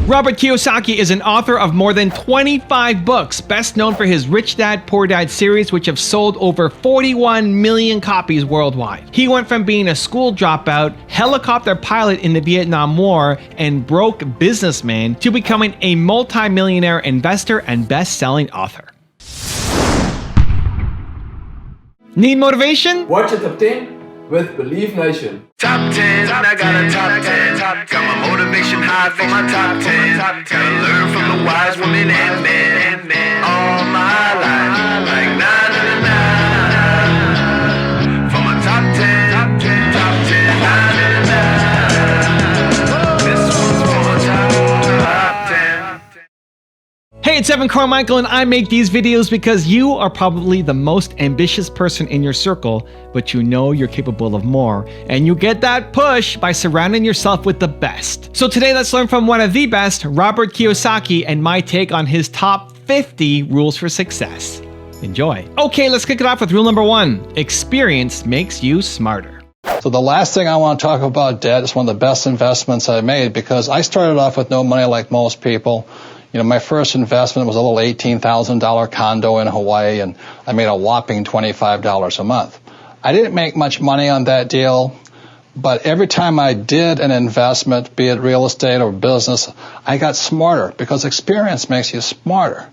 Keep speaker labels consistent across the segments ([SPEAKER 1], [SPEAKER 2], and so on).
[SPEAKER 1] Robert Kiyosaki is an author of more than 25 books, best known for his Rich Dad, Poor Dad series, which have sold over 41 million copies worldwide. He went from being a school dropout, helicopter pilot in the Vietnam War, and broke businessman to becoming a multi-millionaire investor and best-selling author. Need motivation?
[SPEAKER 2] Watch the top 10 with Believe Nation.
[SPEAKER 3] Top 10, I got a top 10. Got my motivation high for my top 10. Gotta learn from the wise women and men. All my life, like 9 for my top 10, top 10, 9. This one's for my top 10.
[SPEAKER 1] Hey, it's Carmichael, and I make these videos because you are probably the most ambitious person in your circle, but you know you're capable of more, and you get that push by surrounding yourself with the best. So today, let's learn from one of the best, Robert Kiyosaki, and my take on his top 50 rules for success. Enjoy. Okay, let's kick it off with rule number 1. Experience makes you smarter.
[SPEAKER 4] So the last thing I want to talk about debt is one of the best investments I made, because I started off with no money like most people. You know, my first investment was a little $18,000 condo in Hawaii, and I made a whopping $25 a month. I didn't make much money on that deal, but every time I did an investment, be it real estate or business, I got smarter, because experience makes you smarter.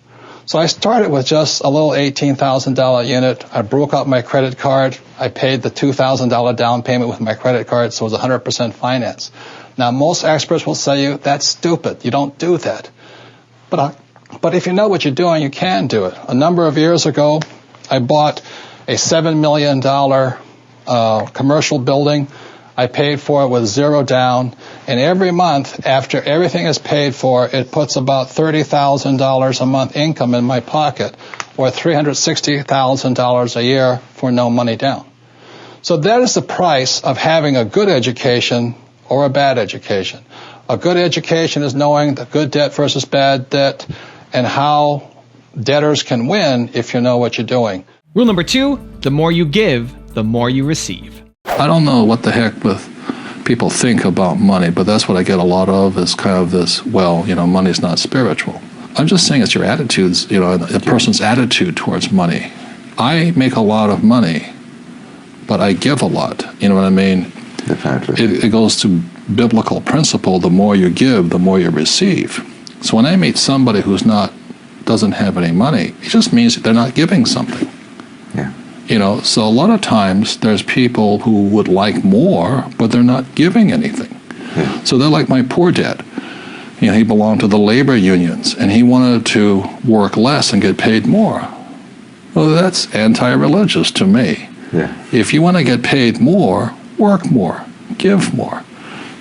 [SPEAKER 4] So I started with just a little $18,000 unit. I broke out my credit card. I paid the $2,000 down payment with my credit card, so it was 100% finance. Now, most experts will say you, that's stupid. You don't do that. But if you know what you're doing, you can do it. A number of years ago, I bought a $7 million commercial building. I paid for it with zero down. And every month, after everything is paid for, it puts about $30,000 a month income in my pocket, or $360,000 a year for no money down. So that is the price of having a good education or a bad education. A good education is knowing the good debt versus bad debt and how debtors can win if you know what you're doing.
[SPEAKER 1] Rule number 2, the more you give, the more you receive.
[SPEAKER 5] I don't know what the heck with people think about money, but that's what I get a lot of, is kind of this, well, you know, money's not spiritual. I'm just saying it's your attitudes, you know, a person's attitude towards money. I make a lot of money, but I give a lot. You know what I mean? It goes to biblical principle: the more you give, the more you receive. So when I meet somebody who's doesn't have any money, it just means they're not giving something.
[SPEAKER 6] Yeah.
[SPEAKER 5] You know, so a lot of times there's people who would like more, but they're not giving anything.
[SPEAKER 6] Yeah.
[SPEAKER 5] So they're like my poor dad. You know, he belonged to the labor unions, and he wanted to work less and get paid more. Well, that's anti-religious to me.
[SPEAKER 6] Yeah.
[SPEAKER 5] If you want to get paid more, work more, give more.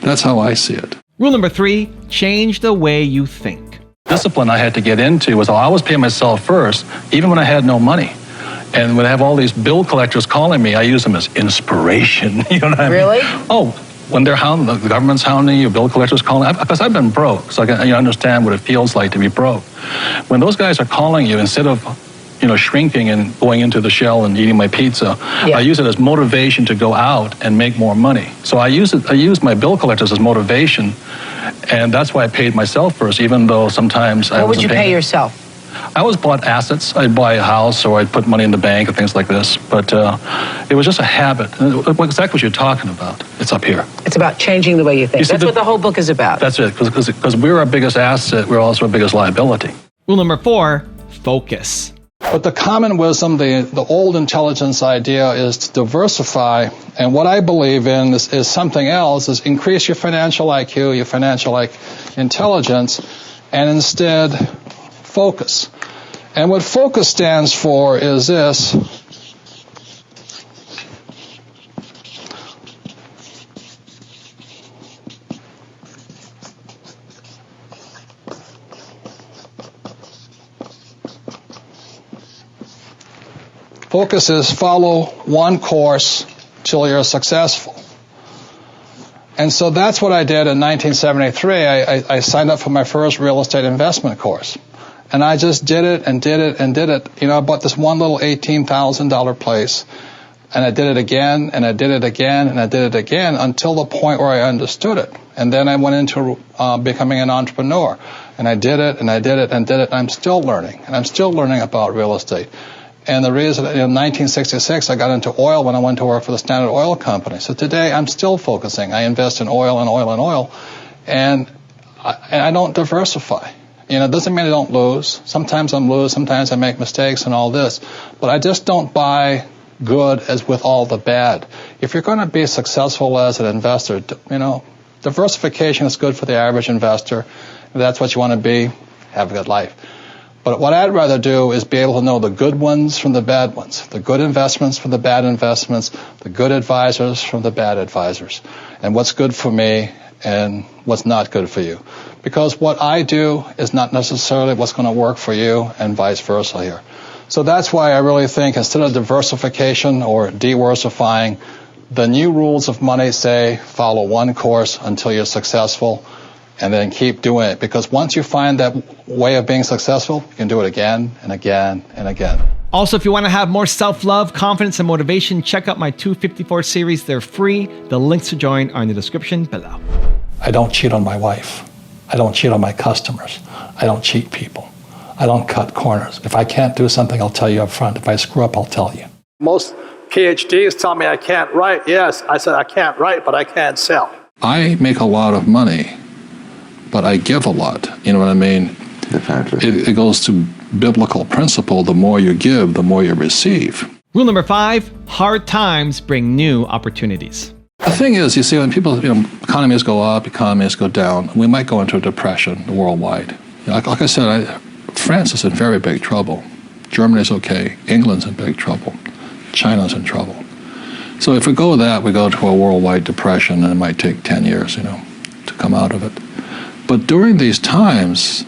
[SPEAKER 5] That's how I see it.
[SPEAKER 1] Rule number 3, change the way you think.
[SPEAKER 7] Discipline I had to get into was I always pay myself first, even when I had no money. And when I have all these bill collectors calling me, I use them as inspiration. You know what I mean?
[SPEAKER 8] Really?
[SPEAKER 7] Oh, when they're hounding, the government's hounding you, bill collectors calling, because I've been broke, so I can understand what it feels like to be broke. When those guys are calling you, instead of shrinking and going into the shell and eating my pizza,
[SPEAKER 8] Yeah.
[SPEAKER 7] I use it as motivation to go out and make more money. So I use my bill collectors as motivation, and that's why I paid myself first, even though sometimes I wasn't paying.
[SPEAKER 8] What would you pay yourself?
[SPEAKER 7] I always bought assets. I'd buy a house, or I'd put money in the bank and things like this. But it was just a habit. Exactly what you're talking about. It's up here.
[SPEAKER 8] It's about changing the way you think. That's what the whole book is about.
[SPEAKER 7] That's it, because we're our biggest asset. We're also our biggest liability.
[SPEAKER 1] Rule number 4, focus.
[SPEAKER 4] But the common wisdom, the old intelligence idea, is to diversify. And what I believe in is something else, is increase your financial IQ, your financial intelligence, and instead focus. And what focus stands for is this: focus is follow one course till you're successful. And so that's what I did in 1973. I signed up for my first real estate investment course. And I just did it and did it and did it. You know, I bought this one little $18,000 place. And I did it again, and I did it again, and I did it again until the point where I understood it. And then I went into becoming an entrepreneur. And I did it, and I did it, and did it, and I'm still learning. And I'm still learning about real estate. And the reason, in 1966, I got into oil when I went to work for the Standard Oil Company. So today, I'm still focusing. I invest in oil and oil and oil. And I don't diversify. It doesn't mean I don't lose. Sometimes I'm lose, sometimes I make mistakes and all this. But I just don't buy good as with all the bad. If you're going to be successful as an investor, diversification is good for the average investor. If that's what you want to be, have a good life. But what I'd rather do is be able to know the good ones from the bad ones, the good investments from the bad investments, the good advisors from the bad advisors, and what's good for me and what's not good for you. Because what I do is not necessarily what's going to work for you, and vice versa here. So that's why I really think instead of diversification or diversifying, the new rules of money say follow one course until you're successful, and then keep doing it. Because once you find that way of being successful, you can do it again and again and again.
[SPEAKER 1] Also, if you want to have more self-love, confidence, and motivation, check out my 254 series. They're free. The links to join are in the description below.
[SPEAKER 7] I don't cheat on my wife. I don't cheat on my customers. I don't cheat people. I don't cut corners. If I can't do something, I'll tell you up front. If I screw up, I'll tell you.
[SPEAKER 6] Most PhDs tell me I can't write. Yes, I said I can't write, but I can't sell.
[SPEAKER 5] I make a lot of money, but I give a lot. You know what I mean?
[SPEAKER 9] Definitely.
[SPEAKER 5] It goes to biblical principle. The more you give, the more you receive.
[SPEAKER 1] Rule number 5, hard times bring new opportunities.
[SPEAKER 5] The thing is, you see, when people, economies go up, economies go down, we might go into a depression worldwide. Like I said, France is in very big trouble. Germany's okay. England's in big trouble. China's in trouble. So if we go that, we go to a worldwide depression, and it might take 10 years, to come out of it. But during these times,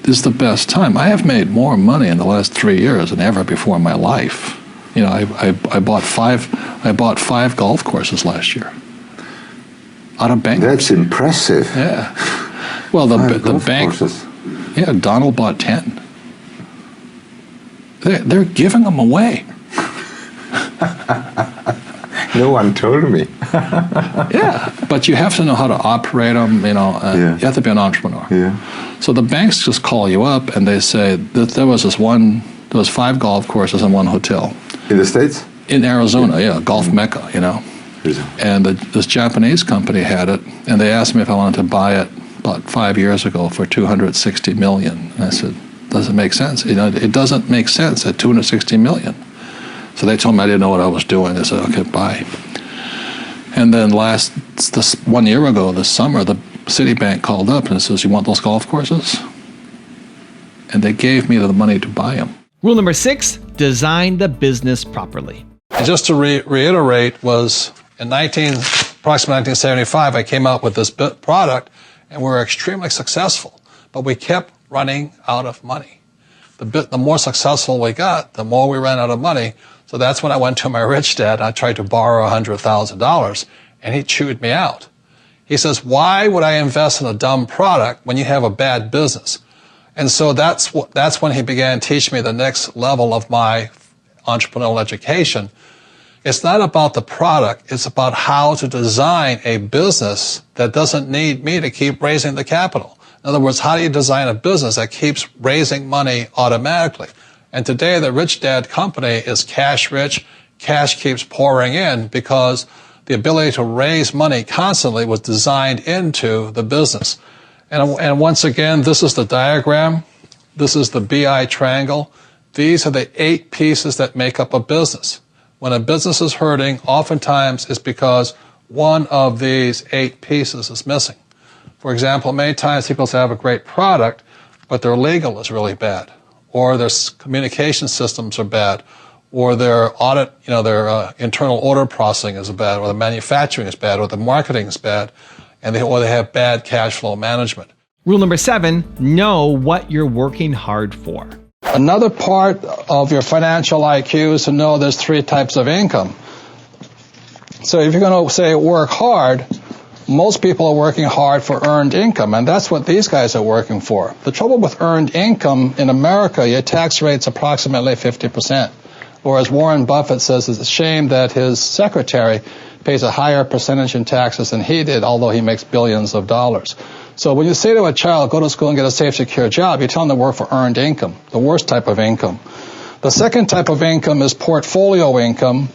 [SPEAKER 5] this is the best time. I have made more money in the last 3 years than ever before in my life. I bought five golf courses last year out of bank.
[SPEAKER 9] That's impressive.
[SPEAKER 5] Yeah. Well, the bank.
[SPEAKER 9] Courses.
[SPEAKER 5] Yeah, Donald bought 10. They're giving them away.
[SPEAKER 9] No one told me.
[SPEAKER 5] Yeah, but you have to know how to operate them. You have to be an entrepreneur.
[SPEAKER 9] Yeah.
[SPEAKER 5] So the banks just call you up and they say that there was 5 golf courses and 1 hotel.
[SPEAKER 9] In the States?
[SPEAKER 5] In Arizona, yeah, Golf Mecca, And this Japanese company had it, and they asked me if I wanted to buy it about 5 years ago for $260 million. And I said, does it make sense? It doesn't make sense at $260 million. So they told me I didn't know what I was doing. They said, okay, buy. And then 1 year ago, this summer, the Citibank called up and says, you want those golf courses? And they gave me the money to buy them.
[SPEAKER 1] Rule number 6, design the business properly.
[SPEAKER 4] And just to reiterate, was in approximately 1975, I came out with this product, and we were extremely successful, but we kept running out of money. The more successful we got, the more we ran out of money. So that's when I went to my rich dad, and I tried to borrow $100,000, and he chewed me out. He says, why would I invest in a dumb product when you have a bad business? And so that's when he began teaching me the next level of my entrepreneurial education. It's not about the product, it's about how to design a business that doesn't need me to keep raising the capital. In other words, how do you design a business that keeps raising money automatically? And today the Rich Dad company is cash rich, cash keeps pouring in because the ability to raise money constantly was designed into the business. And once again, this is the diagram. This is the BI triangle. These are the 8 pieces that make up a business. When a business is hurting, oftentimes it's because one of these 8 pieces is missing. For example, many times people have a great product, but their legal is really bad, or their communication systems are bad, or their audit, their internal order processing is bad, or the manufacturing is bad, or the marketing is bad, or they have bad cash flow management.
[SPEAKER 1] Rule number 7, know what you're working hard for.
[SPEAKER 4] Another part of your financial IQ is to know there's 3 types of income. So if you're going to say work hard, most people are working hard for earned income, and that's what these guys are working for. The trouble with earned income in America, your tax rate's approximately 50%. Or as Warren Buffett says, it's a shame that his secretary pays a higher percentage in taxes than he did, although he makes billions of dollars. So when you say to a child, go to school and get a safe, secure job, you tell them to work for earned income, the worst type of income. The second type of income is portfolio income.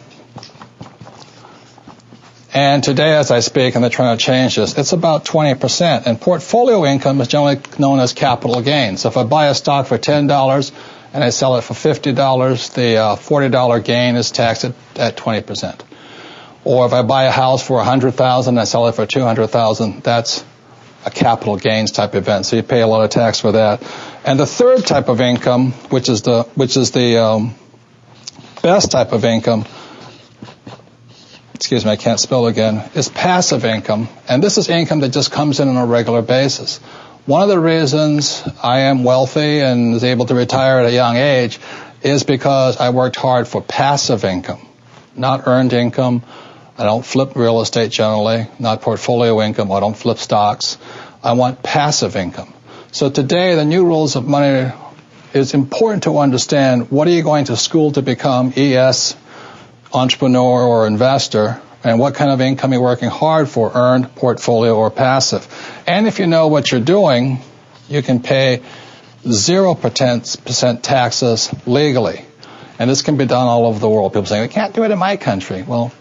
[SPEAKER 4] And today, as I speak, and they're trying to change this, it's about 20%. And portfolio income is generally known as capital gains. So if I buy a stock for $10 and I sell it for $50, the $40 gain is taxed at 20%. Or if I buy a house for $100,000 and I sell it for $200,000, that's a capital gains type event. So you pay a lot of tax for that. And the third type of income, which is the best type of income, excuse me, I can't spell again, is passive income. And this is income that just comes in on a regular basis. One of the reasons I am wealthy and was able to retire at a young age is because I worked hard for passive income, not earned income. I don't flip real estate generally, not portfolio income. I don't flip stocks. I want passive income. So today, the new rules of money, it's important to understand what are you going to school to become, ES, entrepreneur or investor, and what kind of income you're working hard for, earned, portfolio, or passive. And if you know what you're doing, you can pay 0% taxes legally. And this can be done all over the world. People say, we can't do it in my country. Well,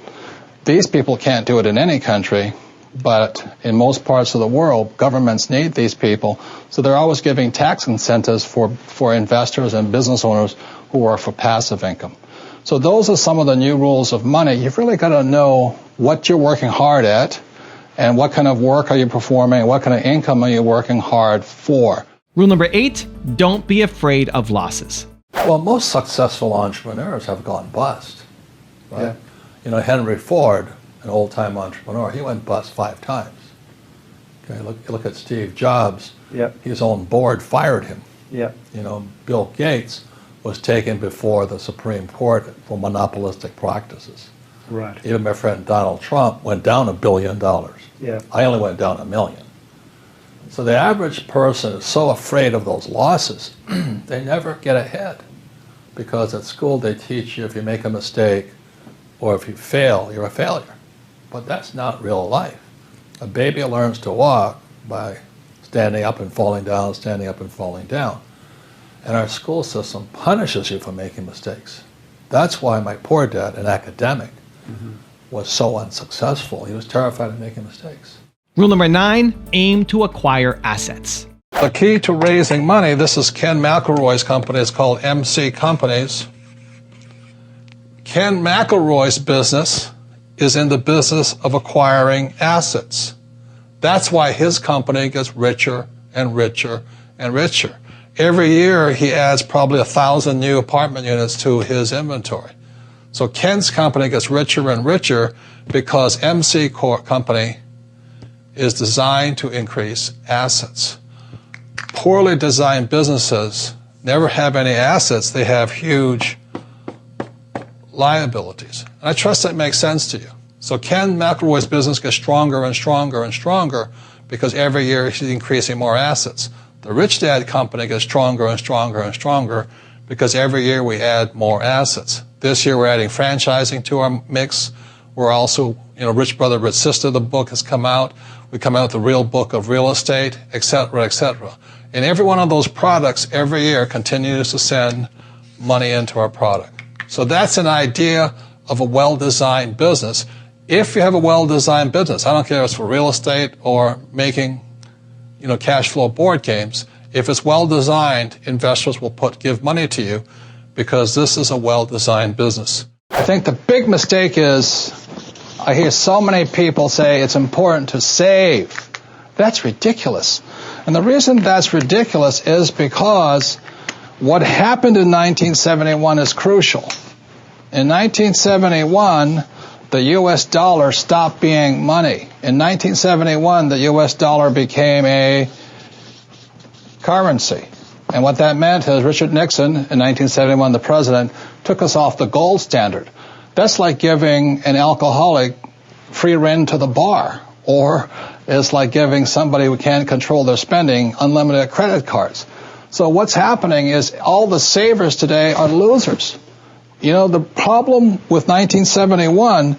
[SPEAKER 4] these people can't do it in any country, but in most parts of the world, governments need these people. So they're always giving tax incentives for investors and business owners who are for passive income. So those are some of the new rules of money. You've really got to know what you're working hard at and what kind of work are you performing, what kind of income are you working hard for.
[SPEAKER 1] Rule number 8, don't be afraid of losses.
[SPEAKER 6] Well, most successful entrepreneurs have gone bust, right? Yeah. You know, Henry Ford, an old-time entrepreneur, he went bust 5 times. Okay, look at Steve Jobs.
[SPEAKER 10] Yep.
[SPEAKER 6] His own board fired him.
[SPEAKER 10] Yep.
[SPEAKER 6] You know, Bill Gates was taken before the Supreme Court for monopolistic practices.
[SPEAKER 10] Right.
[SPEAKER 6] Even my friend Donald Trump went down $1 billion.
[SPEAKER 10] Yeah.
[SPEAKER 6] I only went down $1 million. So the average person is so afraid of those losses, they never get ahead. Because at school they teach you if you make a mistake or if you fail, you're a failure. But that's not real life. A baby learns to walk by standing up and falling down, standing up and falling down. And our school system punishes you for making mistakes. That's why my poor dad, an academic, was so unsuccessful. He was terrified of making mistakes.
[SPEAKER 1] Rule number 9, aim to acquire assets.
[SPEAKER 4] The key to raising money, this is Ken McElroy's company, it's called MC Companies. Ken McElroy's business is in the business of acquiring assets. That's why his company gets richer and richer and richer. Every year he adds probably 1,000 new apartment units to his inventory. So Ken's company gets richer and richer because MC Company is designed to increase assets. Poorly designed businesses never have any assets. They have huge liabilities. And I trust that makes sense to you. So Ken McElroy's business gets stronger and stronger and stronger because every year he's increasing more assets. The Rich Dad Company gets stronger and stronger and stronger because every year we add more assets. This year we're adding franchising to our mix. We're also, Rich Brother, Rich Sister, the book has come out. We come out with the real book of real estate, et cetera, et cetera. And every one of those products every year continues to send money into our product. So that's an idea of a well-designed business. If you have a well-designed business, I don't care if it's for real estate or making cash flow board games. If it's well-designed, investors will give money to you because this is a well-designed business. I think the big mistake is I hear so many people say it's important to save. That's ridiculous. And the reason that's ridiculous is because what happened in 1971 is crucial. In 1971, the U.S. dollar stopped being money. In 1971, the U.S. dollar became a currency. And what that meant is Richard Nixon, in 1971, the president, took us off the gold standard. That's like giving an alcoholic free rein to the bar, or it's like giving somebody who can't control their spending unlimited credit cards. So what's happening is all the savers today are losers. The problem with 1971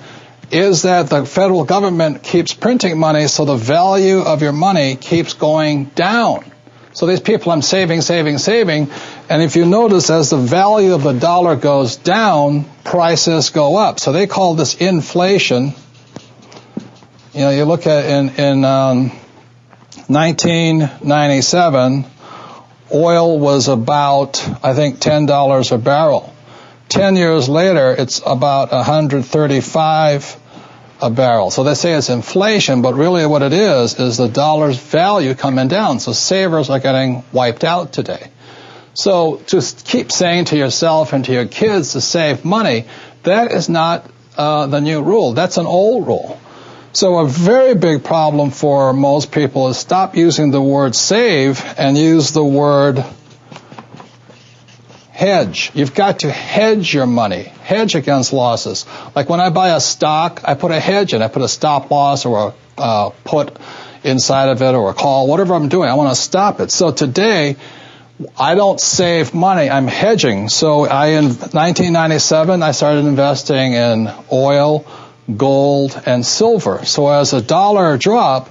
[SPEAKER 4] is that the federal government keeps printing money, so the value of your money keeps going down. So these people, I'm saving, and if you notice, as the value of the dollar goes down, prices go up. So they call this inflation. You look at in 1997, oil was about, I think, $10 a barrel. 10 years later, it's about 135 a barrel. So they say it's inflation, but really what it is the dollar's value coming down. So savers are getting wiped out today. So just keep saying to yourself and to your kids to save money. That is not the new rule. That's an old rule. So a very big problem for most people is stop using the word save and use the word hedge. You've got to hedge your money, hedge against losses. Like when I buy a stock, I put a hedge in. I put a stop loss or a put inside of it or a call, whatever I'm doing. I want to stop it. So today, I don't save money. I'm hedging. So in 1997, I started investing in oil, gold, and silver. So as the dollar dropped,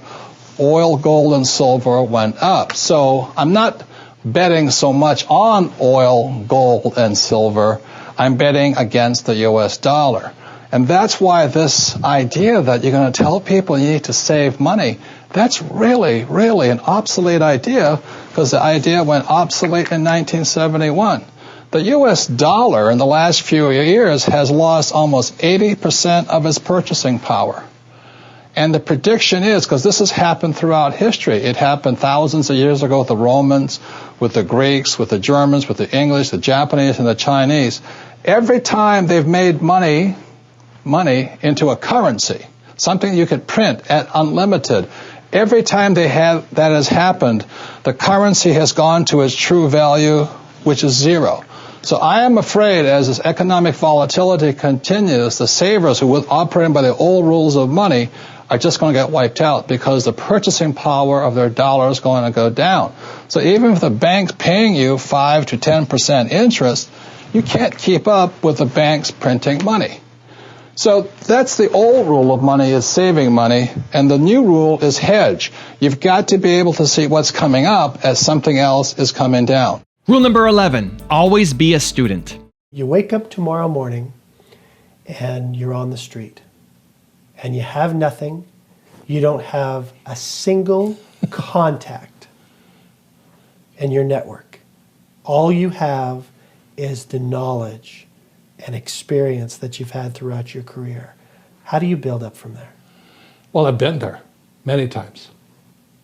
[SPEAKER 4] oil, gold, and silver went up. So I'm not betting so much on oil, gold, and silver. I'm betting against the U.S. dollar. And that's why this idea that you're going to tell people you need to save money, that's really, really an obsolete idea, because the idea went obsolete in 1971. The U.S. dollar in the last few years has lost almost 80% of its purchasing power. And the prediction is, because this has happened throughout history, it happened thousands of years ago with the Romans, with the Greeks, with the Germans, with the English, the Japanese, and the Chinese. Every time they've made money into a currency, something you could print at unlimited, every time that has happened, the currency has gone to its true value, which is zero. So I am afraid as this economic volatility continues, the savers who were operating by the old rules of money are just going to get wiped out because the purchasing power of their dollar is going to go down. So even if the bank's paying you 5 to 10% interest, you can't keep up with the banks printing money. So that's the old rule of money, is saving money, and the new rule is hedge. You've got to be able to see what's coming up as something else is coming down.
[SPEAKER 1] Rule number 11, always be a student.
[SPEAKER 10] You wake up tomorrow morning and you're on the street and you have nothing. You don't have a single contact in your network. All you have is the knowledge and experience that you've had throughout your career. How do you build up from there?
[SPEAKER 6] Well, I've been there many times.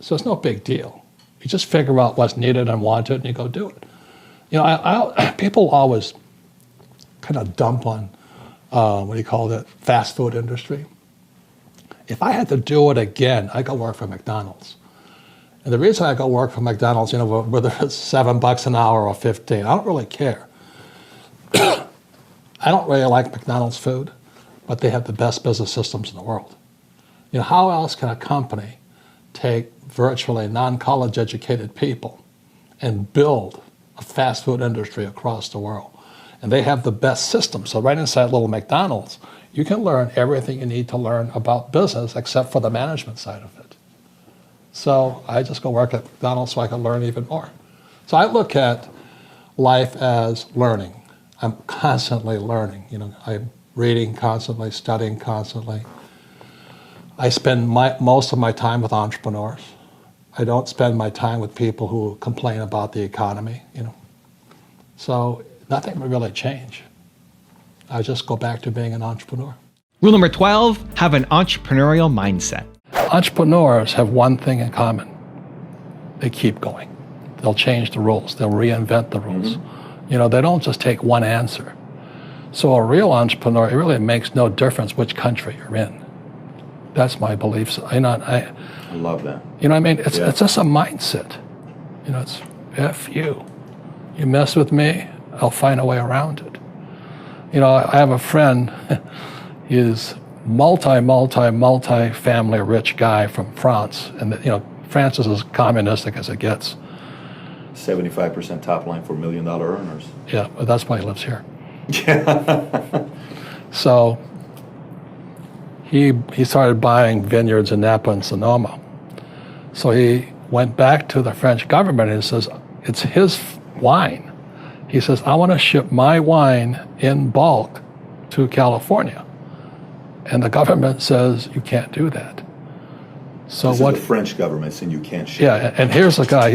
[SPEAKER 6] So it's no big deal. You just figure out what's needed and wanted and you go do it. People always kind of dump on, fast food industry. If I had to do it again, I'd go work for McDonald's. And the reason I go work for McDonald's, whether it's $7 an hour or 15, I don't really care. I don't really like McDonald's food, but they have the best business systems in the world. How else can a company take virtually non-college educated people and build a fast food industry across the world? And they have the best system. So right inside little McDonald's, you can learn everything you need to learn about business except for the management side of it. So I just go work at McDonald's so I can learn even more. So I look at life as learning. I'm constantly learning. I'm reading constantly, studying constantly. I spend most of my time with entrepreneurs. I don't spend my time with people who complain about the economy, So nothing will really change. I just go back to being an entrepreneur.
[SPEAKER 1] Rule number 12, have an entrepreneurial mindset.
[SPEAKER 6] Entrepreneurs have one thing in common. They keep going. They'll change the rules. They'll reinvent the rules. They don't just take one answer. So a real entrepreneur, it really makes no difference which country you're in. That's my belief. I
[SPEAKER 11] love that.
[SPEAKER 6] It's just a mindset. It's F you. You mess with me, I'll find a way around it. I have a friend, he's multi-family rich guy from France. And, France is as communistic as it gets.
[SPEAKER 11] 75% top line for $1 million earners.
[SPEAKER 6] Yeah, but that's why he lives here. So he started buying vineyards in Napa and Sonoma. So he went back to the French government and says, it's his wine. He says, I want to ship my wine in bulk to California. And the government says, you can't do that. So
[SPEAKER 11] this
[SPEAKER 6] what?
[SPEAKER 11] Is the French government saying you can't ship.
[SPEAKER 6] Yeah, and here's a guy.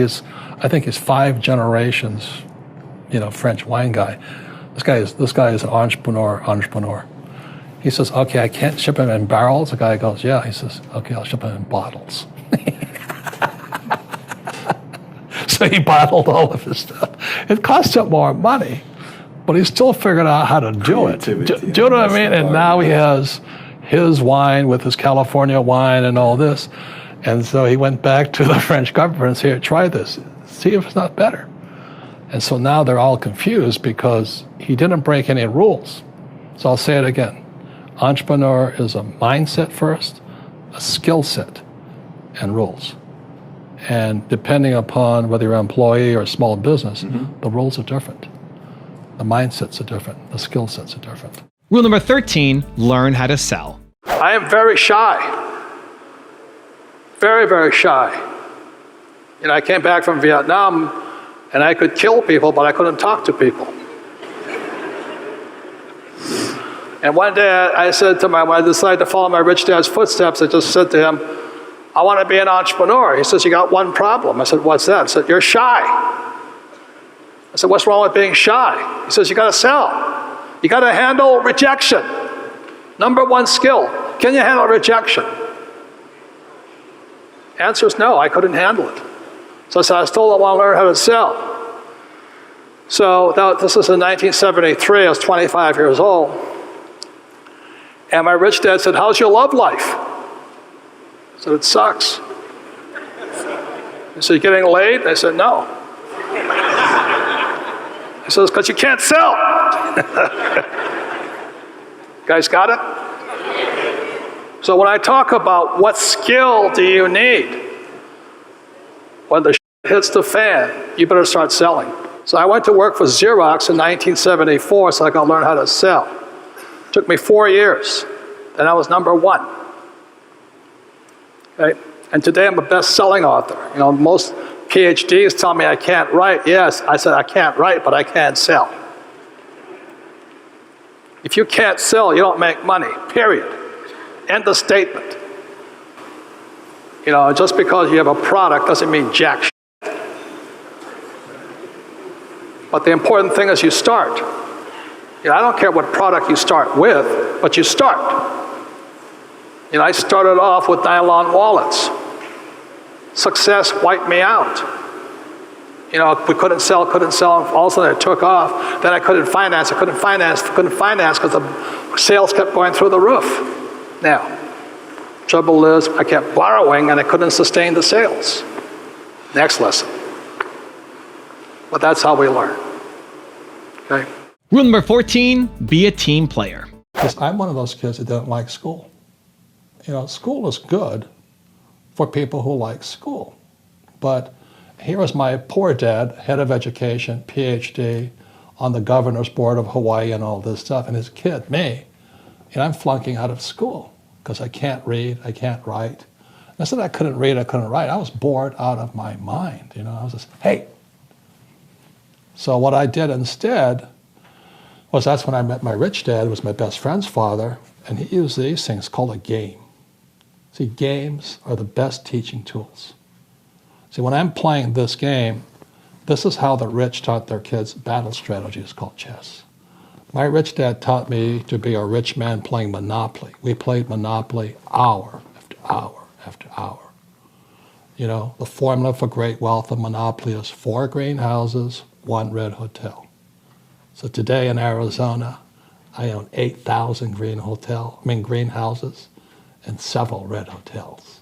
[SPEAKER 6] I think he's 5 generations, French wine guy. This guy is an entrepreneur. He says, okay, I can't ship him in barrels. The guy goes, yeah. He says, okay, I'll ship him in bottles. So he bottled all of his stuff. It cost him more money, but he still figured out how to do it. Do you know what I mean? And now he has his wine with his California wine and all this. And so he went back to the French government and said, here, try this. See if it's not better. And so now they're all confused because he didn't break any rules. So I'll say it again. Entrepreneur is a mindset first, a skill set, and rules. And depending upon whether you're an employee or a small business, the rules are different. The mindsets are different. The skill sets are different.
[SPEAKER 1] Rule number 13, learn how to sell.
[SPEAKER 6] I am very shy. Very, very shy. I came back from Vietnam and I could kill people, but I couldn't talk to people. And one day I said to when I decided to follow my rich dad's footsteps, I just said to him, I want to be an entrepreneur. He says, you got one problem. I said, what's that? I said, you're shy. I said, what's wrong with being shy? He says, you got to sell. You got to handle rejection. Number 1 skill. Can you handle rejection? Answer is no, I couldn't handle it. So I said, I was told I want to learn how to sell. So this was in 1973, I was 25 years old. And my rich dad said, how's your love life? I said, it sucks. He said, you getting laid? I said, no. He says, because you can't sell. Guys got it? So when I talk about what skill do you need, when the shit hits the fan, you better start selling. So I went to work for Xerox in 1974 so I could learn how to sell. It took me 4 years. Then I was number 1. Okay? And today I'm a best-selling author. Most PhDs tell me I can't write. Yes, I said I can't write, but I can sell. If you can't sell, you don't make money, period. End of statement. Just because you have a product doesn't mean jack shit. But the important thing is you start. I don't care what product you start with, but you start. I started off with nylon wallets. Success wiped me out. We couldn't sell, and all of a sudden it took off. Then I couldn't finance because the sales kept going through the roof. Now, trouble is I kept borrowing and I couldn't sustain the sales. Next lesson. But that's how we learn. Okay?
[SPEAKER 1] Rule number 14, be a team player.
[SPEAKER 6] Because I'm one of those kids that don't like school. School is good for people who like school. But here was my poor dad, head of education, PhD, on the governor's board of Hawaii and all this stuff, and his kid, me, I'm flunking out of school because I can't read, I can't write. And I said I couldn't read, I couldn't write. I was bored out of my mind. I was just, hey. So what I did instead was that's when I met my rich dad, who was my best friend's father, and he used these things called a game. See, games are the best teaching tools. See, when I'm playing this game, this is how the rich taught their kids battle strategies called chess. My rich dad taught me to be a rich man playing Monopoly. We played Monopoly hour after hour after hour. The formula for great wealth of Monopoly is 4 greenhouses, 1 red hotel. So today in Arizona, I own 8,000 greenhouses and several red hotels.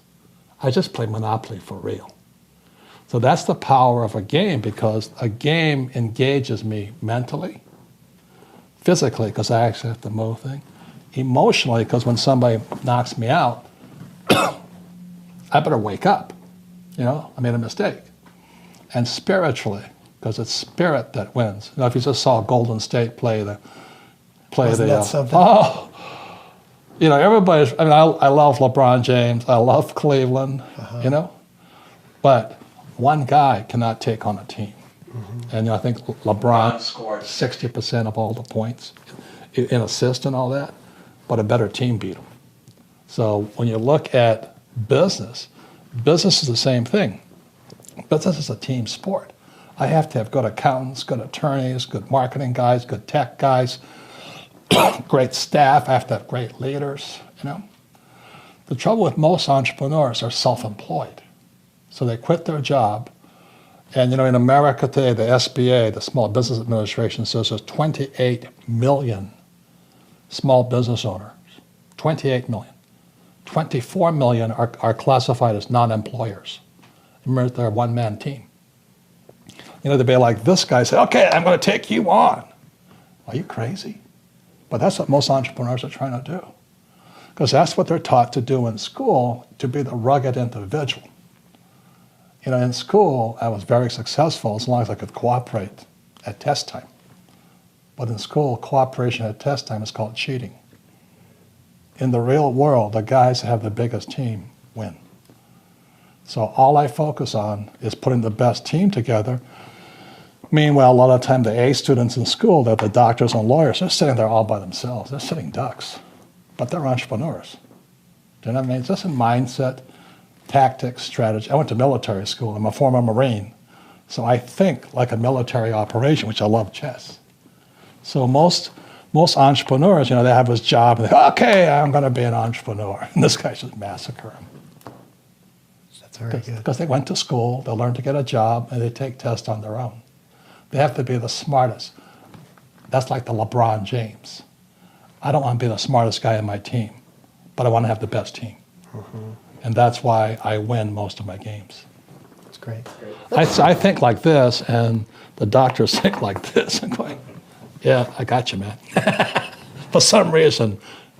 [SPEAKER 6] I just play Monopoly for real. So that's the power of a game, because a game engages me mentally, physically, because I actually have to move things, emotionally, because when somebody knocks me out, I better wake up. I made a mistake. And spiritually, because it's spirit that wins. If you just saw Golden State play the play
[SPEAKER 10] Wasn't
[SPEAKER 6] the.
[SPEAKER 10] that something?
[SPEAKER 6] Oh, you know, everybody's. I mean, I love LeBron James. I love Cleveland. You know, but one guy cannot take on a team. And I think LeBron scored 60% of all the points in assists and all that, but a better team beat him. So when you look at business is the same thing. Business is a team sport. I have to have good accountants, good attorneys, good marketing guys, good tech guys, great staff. I have to have great leaders, you know. The trouble with most entrepreneurs are self-employed. So they quit their job. And, you know, in America today, the SBA, the Small Business Administration, says there's 28 million small business owners. 28 million. 24 million are classified as non-employers. Remember, they're a one-man team. You know, they'd be like, this guy said, okay, I'm going to take you on. Are you crazy? But that's what most entrepreneurs are trying to do. Because that's what they're taught to do in school, to be the rugged individual. You know, in school, I was very successful as long as I could cooperate at test time. But in school, cooperation at test time is called cheating. In the real world, the guys that have the biggest team win. So all I focus on is putting the best team together. Meanwhile, a lot of the time, the A students in school, they're the doctors and lawyers, they're sitting there all by themselves. They're sitting ducks, but they're entrepreneurs. Do you know what I mean? It's just a mindset, tactics, strategy. I went to military school. I'm a former Marine. So I think like a military operation, which I love chess. So most entrepreneurs, you know, they have this job and they go, okay, I'm going to be an entrepreneur. And this guy just massacre them.
[SPEAKER 10] That's very good.
[SPEAKER 6] Because they went to school, they learned to get a job, and they take tests on their own. They have to be the smartest. That's like the LeBron James. I don't want to be the smartest guy in my team, but I want to have the best team. And that's why I win most of my games.
[SPEAKER 10] That's great.
[SPEAKER 6] I think like this, and the doctors think like this. I'm going, yeah, I got you, man. For some reason,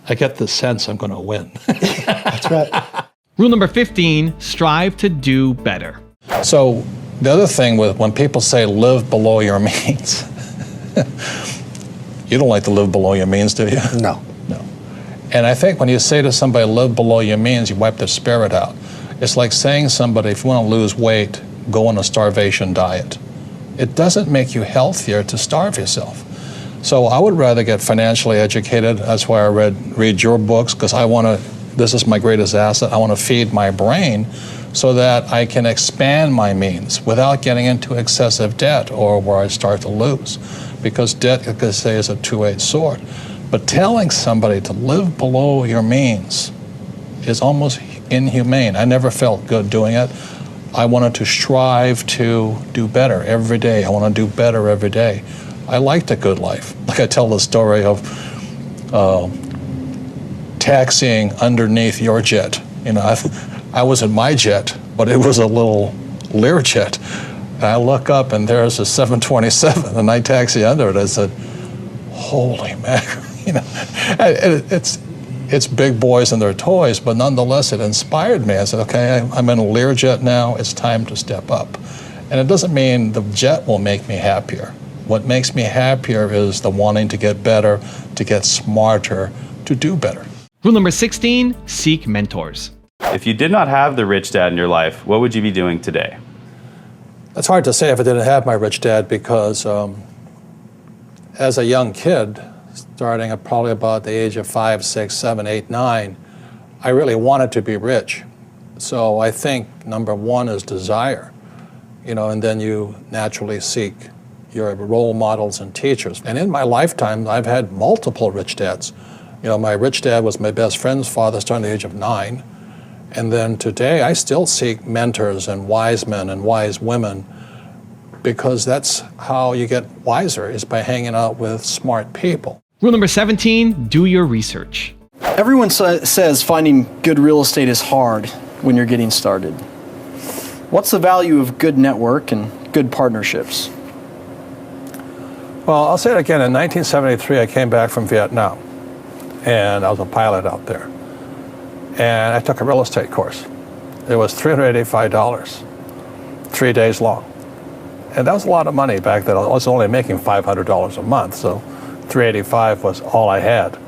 [SPEAKER 6] I get the sense I'm going to win.
[SPEAKER 10] That's right.
[SPEAKER 1] Rule number 15, strive to do better.
[SPEAKER 4] So the other thing with when people say live below your means, you don't like to live below your means, do you?
[SPEAKER 12] No.
[SPEAKER 4] No. And I think when you say to somebody, live below your means, you wipe their spirit out. It's like saying somebody, if you want to lose weight, go on a starvation diet. It doesn't make you healthier to starve yourself. So I would rather get financially educated. That's why I read your books, because I want to, this is my greatest asset. I want to feed my brain so that I can expand my means without getting into excessive debt or where I start to lose. Because debt, like I say, is a two-edged sword. But telling somebody to live below your means is almost inhumane. I never felt good doing it. I wanted to strive to do better every day. I want to do better every day. I liked a good life. Like I tell the story of taxiing underneath your jet. You know, I was in my jet, but it was a little Learjet. And I look up and there's a 727, and I taxi under it. I said, "Holy mackerel!" You know, it's big boys and their toys, but nonetheless, it inspired me. I said, "Okay, I'm in a Learjet now. It's time to step up." And it doesn't mean the jet will make me happier. What makes me happier is the wanting to get better, to get smarter, to do better.
[SPEAKER 1] Rule number 16, seek mentors.
[SPEAKER 13] If you did not have the rich dad in your life, what would you be doing today?
[SPEAKER 6] It's hard to say if I didn't have my rich dad, because as a young kid, starting at probably about the age of 5, 6, 7, 8, 9, I really wanted to be rich. So I think number one is desire, you know, and then you naturally seek your role models and teachers. And in my lifetime, I've had multiple rich dads. You know, my rich dad was my best friend's father starting at the age of 9. And then today, I still seek mentors and wise men and wise women, because that's how you get wiser, is by hanging out with smart people.
[SPEAKER 1] Rule number 17, do your research.
[SPEAKER 12] Everyone says finding good real estate is hard when you're getting started. What's the value of good network and good partnerships?
[SPEAKER 6] Well, I'll say it again. In 1973, I came back from Vietnam, and I was a pilot out there. And I took a real estate course. It was $385, 3 days long. And that was a lot of money back then. I was only making $500 a month, so 385 was all I had.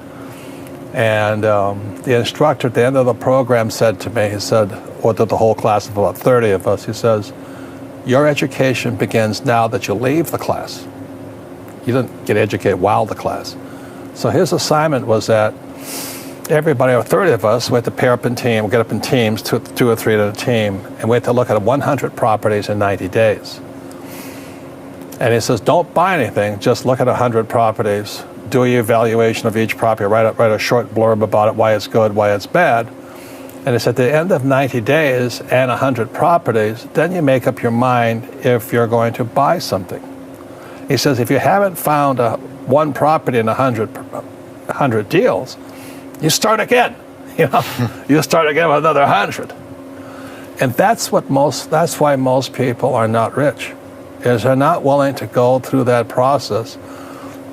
[SPEAKER 6] And the instructor at the end of the program said to me, he said, or to the whole class of about 30 of us, he says, your education begins now that you leave the class. You didn't get educated while the class. So his assignment was that everybody, or 30 of us, we had to pair up in team, get up in teams, two or three at a team, and we had to look at 100 properties in 90 days. And he says, don't buy anything, just look at 100 properties, do your evaluation of each property, write a short blurb about it, why it's good, why it's bad. And it's at the end of 90 days and 100 properties, then you make up your mind if you're going to buy something. He says, if you haven't found one property in 100 deals, you start again. You start again with another 100. And that's why most people are not rich, is they're not willing to go through that process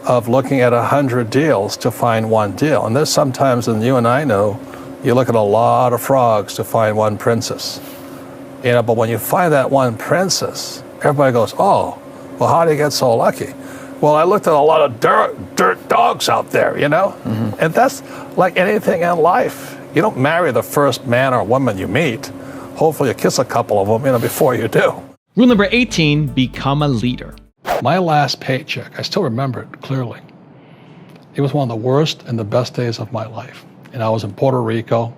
[SPEAKER 6] of looking at 100 deals to find one deal. And there's sometimes, and you and I know, you look at a lot of frogs to find one princess. But when you find that one princess, everybody goes, oh, well, how do you get so lucky? Well, I looked at a lot of dirt dogs out there, Mm-hmm. And that's like anything in life. You don't marry the first man or woman you meet. Hopefully you kiss a couple of them, before you do.
[SPEAKER 1] Rule number 18, become a leader.
[SPEAKER 6] My last paycheck, I still remember it clearly. It was one of the worst and the best days of my life. And I was in Puerto Rico.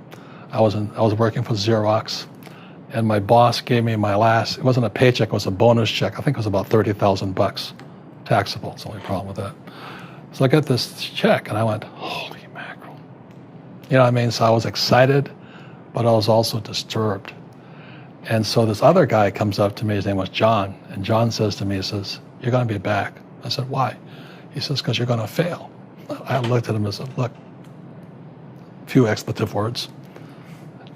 [SPEAKER 6] I was working for Xerox. And my boss gave me my last, it wasn't a paycheck, it was a bonus check. I think it was about $30,000. Taxable, it's the only problem with that. So I got this check and I went, holy mackerel. You know what I mean? So I was excited, but I was also disturbed. And so this other guy comes up to me, his name was John. And John says to me, he says, you're going to be back. I said, why? He says, because you're going to fail. I looked at him and said, look, few expletive words,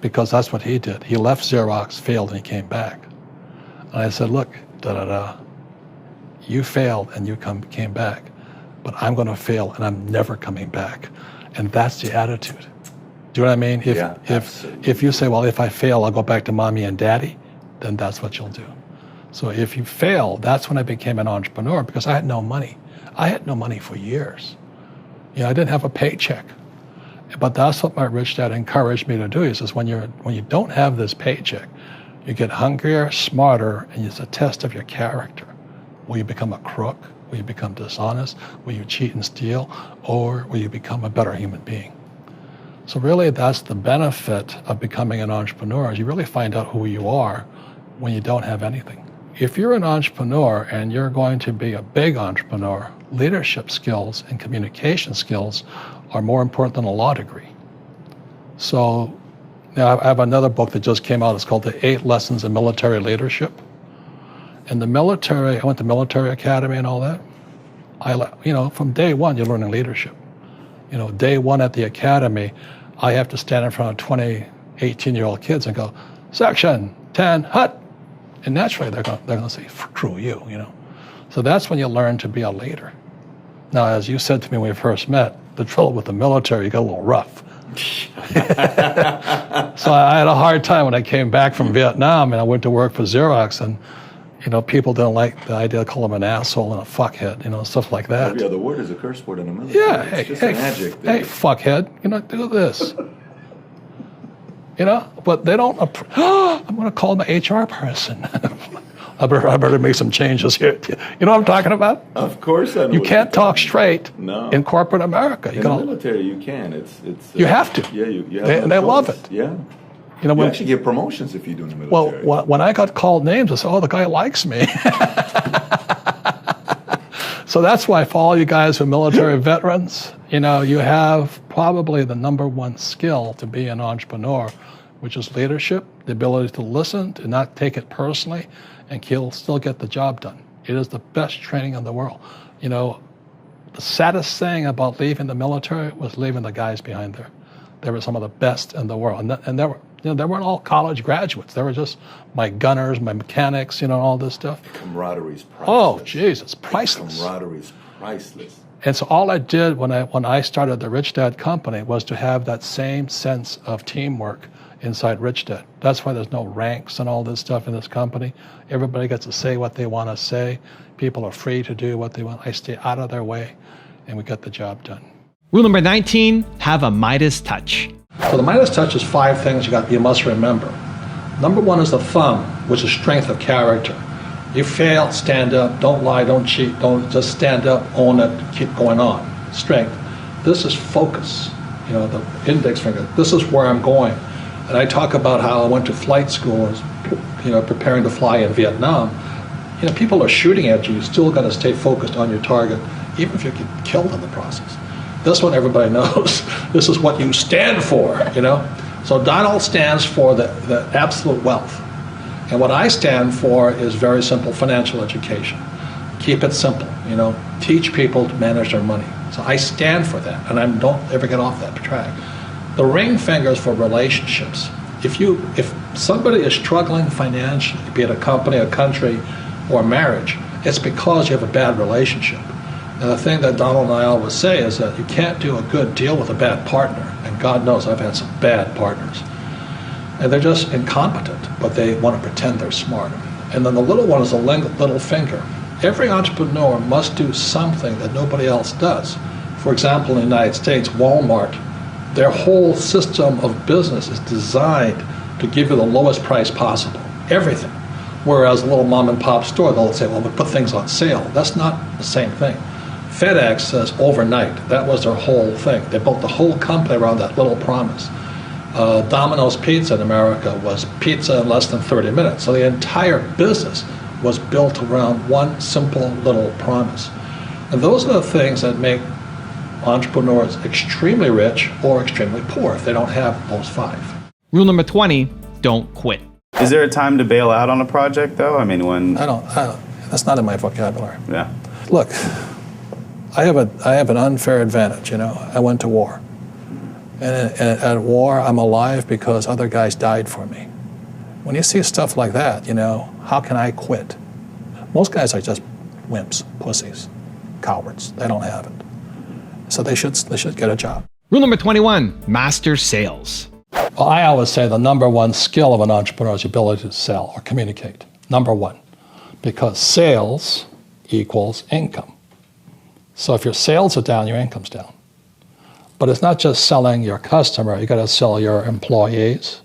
[SPEAKER 6] because that's what he did. He left Xerox, failed, and he came back. And I said, look, you failed and you came back, but I'm going to fail and I'm never coming back. And that's the attitude. Do you know what I mean? If you say, well, if I fail, I'll go back to mommy and daddy, then that's what you'll do. So if you fail, that's when I became an entrepreneur, because I had no money. I had no money for years. I didn't have a paycheck. But that's what my rich dad encouraged me to do. He says, when you don't have this paycheck, you get hungrier, smarter, and it's a test of your character. Will you become a crook? Will you become dishonest? Will you cheat and steal? Or will you become a better human being? So really, that's the benefit of becoming an entrepreneur, is you really find out who you are when you don't have anything. If you're an entrepreneur and you're going to be a big entrepreneur, leadership skills and communication skills are more important than a law degree. So now I have another book that just came out. It's called The 8 Lessons in Military Leadership. In the military, I went to military academy and all that. From day one, you're learning leadership. Day one at the academy, I have to stand in front of 20, 18-year-old kids and go, section 10, hut. And naturally, they're going to say, screw you, So that's when you learn to be a leader. Now, as you said to me when we first met, the trouble with the military, you got a little rough. So I had a hard time when I came back from Vietnam, and I went to work for Xerox, and people didn't like the idea of calling them an asshole and a fuckhead, stuff like that.
[SPEAKER 11] Every other word is a curse word in the military.
[SPEAKER 6] Yeah,
[SPEAKER 11] it's just an adjective.
[SPEAKER 6] Hey, fuckhead, do this. But they don't. I'm going to call my HR person. I better make some changes here. You know what I'm talking about?
[SPEAKER 11] Of course I know.
[SPEAKER 6] You can't talk straight in corporate America.
[SPEAKER 11] In the military, you can.
[SPEAKER 6] You have to.
[SPEAKER 11] Yeah, you have
[SPEAKER 6] and they love it.
[SPEAKER 11] Yeah. You actually get promotions if you do in the military.
[SPEAKER 6] Well, when I got called names, I said, oh, the guy likes me. So that's why for all you guys who are military veterans, you have probably the number one skill to be an entrepreneur, which is leadership, the ability to listen, to not take it personally, and still get the job done. It is the best training in the world. The saddest thing about leaving the military was leaving the guys behind there. They were some of the best in the world. And they weren't all college graduates. They were just my gunners, my mechanics, all this stuff.
[SPEAKER 11] Camaraderie is priceless.
[SPEAKER 6] Oh, Jesus, priceless.
[SPEAKER 11] Camaraderie is priceless.
[SPEAKER 6] And so all I did when I started the Rich Dad Company was to have that same sense of teamwork inside Rich Dad. That's why there's no ranks and all this stuff in this company. Everybody gets to say what they want to say. People are free to do what they want. I stay out of their way. and we get the job done.
[SPEAKER 1] Rule number 19, have a Midas touch.
[SPEAKER 6] So the Midas touch is 5 things you must remember. Number 1 is the thumb, which is strength of character. You fail, stand up, don't lie, don't cheat, don't just stand up, own it, keep going on. Strength. This is focus, the index finger. This is where I'm going. And I talk about how I went to flight school, preparing to fly in Vietnam. People are shooting at you, you still got to stay focused on your target, even if you get killed in the process. This one everybody knows. This is what you stand for, So Donald stands for the absolute wealth. And what I stand for is very simple: financial education. Keep it simple, teach people to manage their money. So I stand for that, and I don't ever get off that track. The ring finger is for relationships. If somebody is struggling financially, be it a company, a country, or marriage, it's because you have a bad relationship. And the thing that Donald and I always say is that you can't do a good deal with a bad partner. And God knows I've had some bad partners. And they're just incompetent, but they want to pretend they're smart. And then the little one is a little finger. Every entrepreneur must do something that nobody else does. For example, in the United States, Walmart, their whole system of business is designed to give you the lowest price possible. Everything. Whereas a little mom and pop store, they'll say, well, we put things on sale. That's not the same thing. FedEx says overnight. That was their whole thing. They built the whole company around that little promise. Domino's Pizza in America was pizza in less than 30 minutes. So the entire business was built around one simple little promise. And those are the things that make entrepreneurs extremely rich or extremely poor if they don't have those 5.
[SPEAKER 1] Rule number 20, don't quit.
[SPEAKER 13] Is there a time to bail out on a project, though? I mean, when...
[SPEAKER 6] I don't. That's not in my vocabulary.
[SPEAKER 13] Yeah.
[SPEAKER 6] Look, I have an unfair advantage, I went to war. And at war, I'm alive because other guys died for me. When you see stuff like that, how can I quit? Most guys are just wimps, pussies, cowards. They don't have it. So they should get a job.
[SPEAKER 1] Rule number 21, master sales.
[SPEAKER 6] Well, I always say the number 1 skill of an entrepreneur is the ability to sell or communicate. Number 1. Because sales equals income. So if your sales are down, your income's down. But it's not just selling your customer, you got to sell your employees.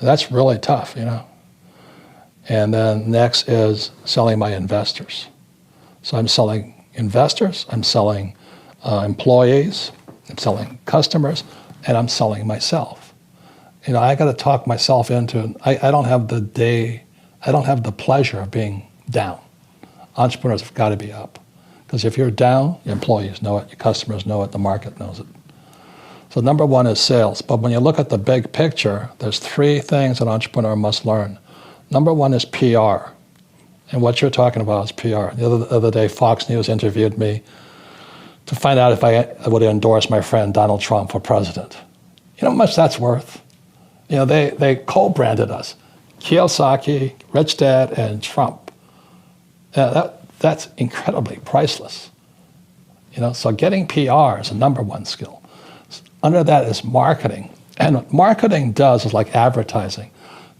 [SPEAKER 6] That's really tough, And then next is selling my investors. So I'm selling investors, I'm selling employees, I'm selling customers, and I'm selling myself. I got to talk myself into, I don't have the pleasure of being down. Entrepreneurs have got to be up. Because if you're down, your employees know it, your customers know it, the market knows it. So number 1 is sales. But when you look at the big picture, there's 3 things an entrepreneur must learn. Number 1 is PR. And what you're talking about is PR. The other day, Fox News interviewed me to find out if I would endorse my friend Donald Trump for president. You know how much that's worth? They co-branded us. Kiyosaki, Rich Dad, and Trump. That's incredibly priceless. So getting PR is a number 1 skill. Under that is marketing. And what marketing does is like advertising.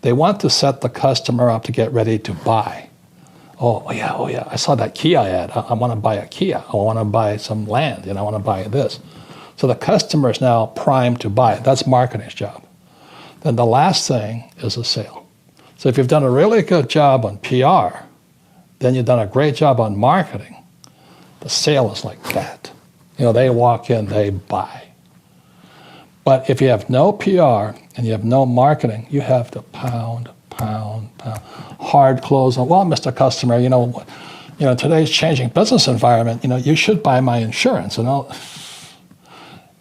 [SPEAKER 6] They want to set the customer up to get ready to buy. Oh yeah, I saw that Kia ad. I want to buy a Kia. I want to buy some land, I want to buy this. So the customer is now primed to buy it. That's marketing's job. Then the last thing is a sale. So if you've done a really good job on PR, then you've done a great job on marketing. The sale is like that. They walk in, they buy. But if you have no PR and you have no marketing, you have to pound, hard close. Well, Mr. Customer, today's changing business environment, you should buy my insurance and all.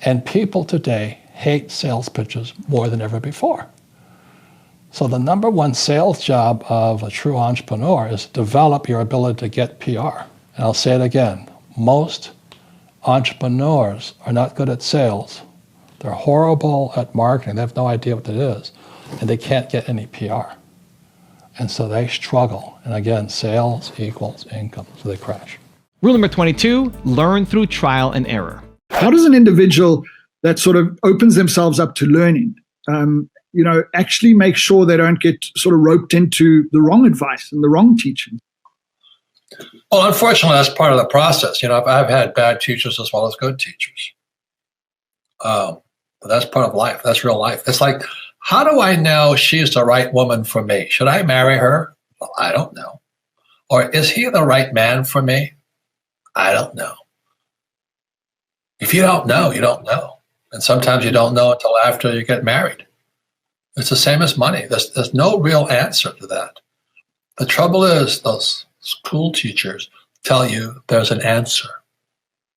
[SPEAKER 6] And people today hate sales pitches more than ever before. So the number 1 sales job of a true entrepreneur is to develop your ability to get PR. And I'll say it again, most entrepreneurs are not good at sales. They're horrible at marketing. They have no idea what it is. And they can't get any PR. And so they struggle. And again, sales equals income. So they crash.
[SPEAKER 1] Rule number 22, learn through trial and error.
[SPEAKER 14] How does an individual that sort of opens themselves up to learning, actually make sure they don't get sort of roped into the wrong advice and the wrong teaching?
[SPEAKER 6] Well, unfortunately, that's part of the process. I've had bad teachers as well as good teachers. But that's part of life. That's real life. It's like, how do I know she's the right woman for me? Should I marry her? Well, I don't know. Or is he the right man for me? I don't know. If you don't know, you don't know. And sometimes you don't know until after you get married. It's the same as money. There's no real answer to that. The trouble is those school teachers tell you there's an answer.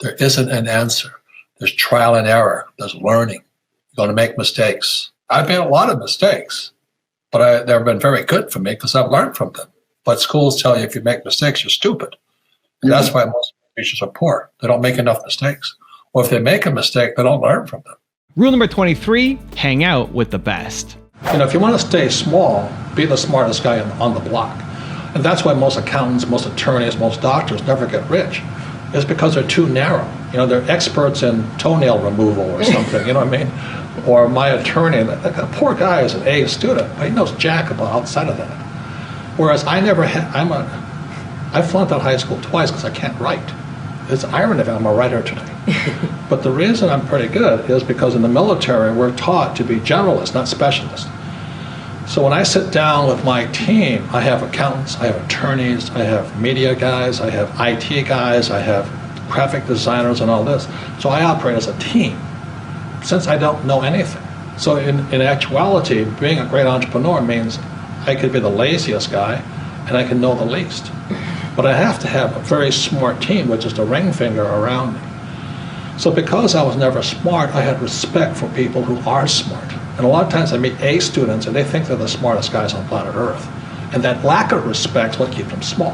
[SPEAKER 6] There isn't an answer. There's trial and error. There's learning. You're going to make mistakes. I've made a lot of mistakes, but they've been very good for me because I've learned from them. But schools tell you if you make mistakes, you're stupid. And that's why most teachers are poor. They don't make enough mistakes. Or if they make a mistake, they don't learn from them.
[SPEAKER 1] Rule number 23, hang out with the best.
[SPEAKER 6] If you want to stay small, be the smartest guy on the block. And that's why most accountants, most attorneys, most doctors never get rich. It's because they're too narrow. They're experts in toenail removal or something, you know what I mean? Or my attorney, that poor guy is an A student, but he knows jack about outside of that. Whereas I never had, I flunked out of high school twice because I can't write. It's irony that I'm a writer today. But the reason I'm pretty good is because in the military, we're taught to be generalists, not specialists. So when I sit down with my team, I have accountants, I have attorneys, I have media guys, I have IT guys, I have graphic designers and all this. So I operate as a team since I don't know anything. So in actuality, being a great entrepreneur means I could be the laziest guy and I can know the least. But I have to have a very smart team with just a ring finger around me. So because I was never smart, I had respect for people who are smart. And a lot of times I meet A students and they think they're the smartest guys on planet Earth. And that lack of respect is what keeps them small.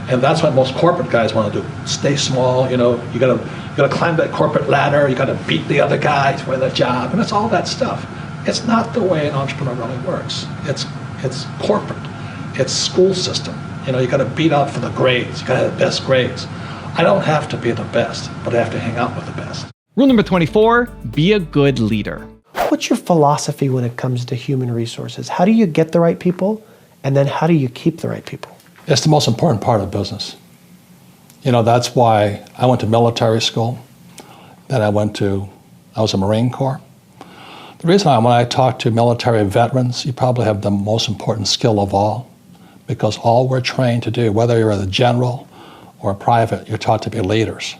[SPEAKER 6] And that's what most corporate guys want to do. Stay small, you gotta climb that corporate ladder, you gotta beat the other guy to win the job, and it's all that stuff. It's not the way an entrepreneur really works. It's corporate. It's school system. You gotta beat out for the grades, you gotta have the best grades. I don't have to be the best, but I have to hang out with the best.
[SPEAKER 1] Rule number 24, be a good leader.
[SPEAKER 10] What's your philosophy when it comes to human resources? How do you get the right people? And then how do you keep the right people?
[SPEAKER 6] It's the most important part of business. That's why I went to military school. Then I was a Marine Corps. The reason when I talk to military veterans, you probably have the most important skill of all, because all we're trained to do, whether you're a general or a private, you're taught to be leaders.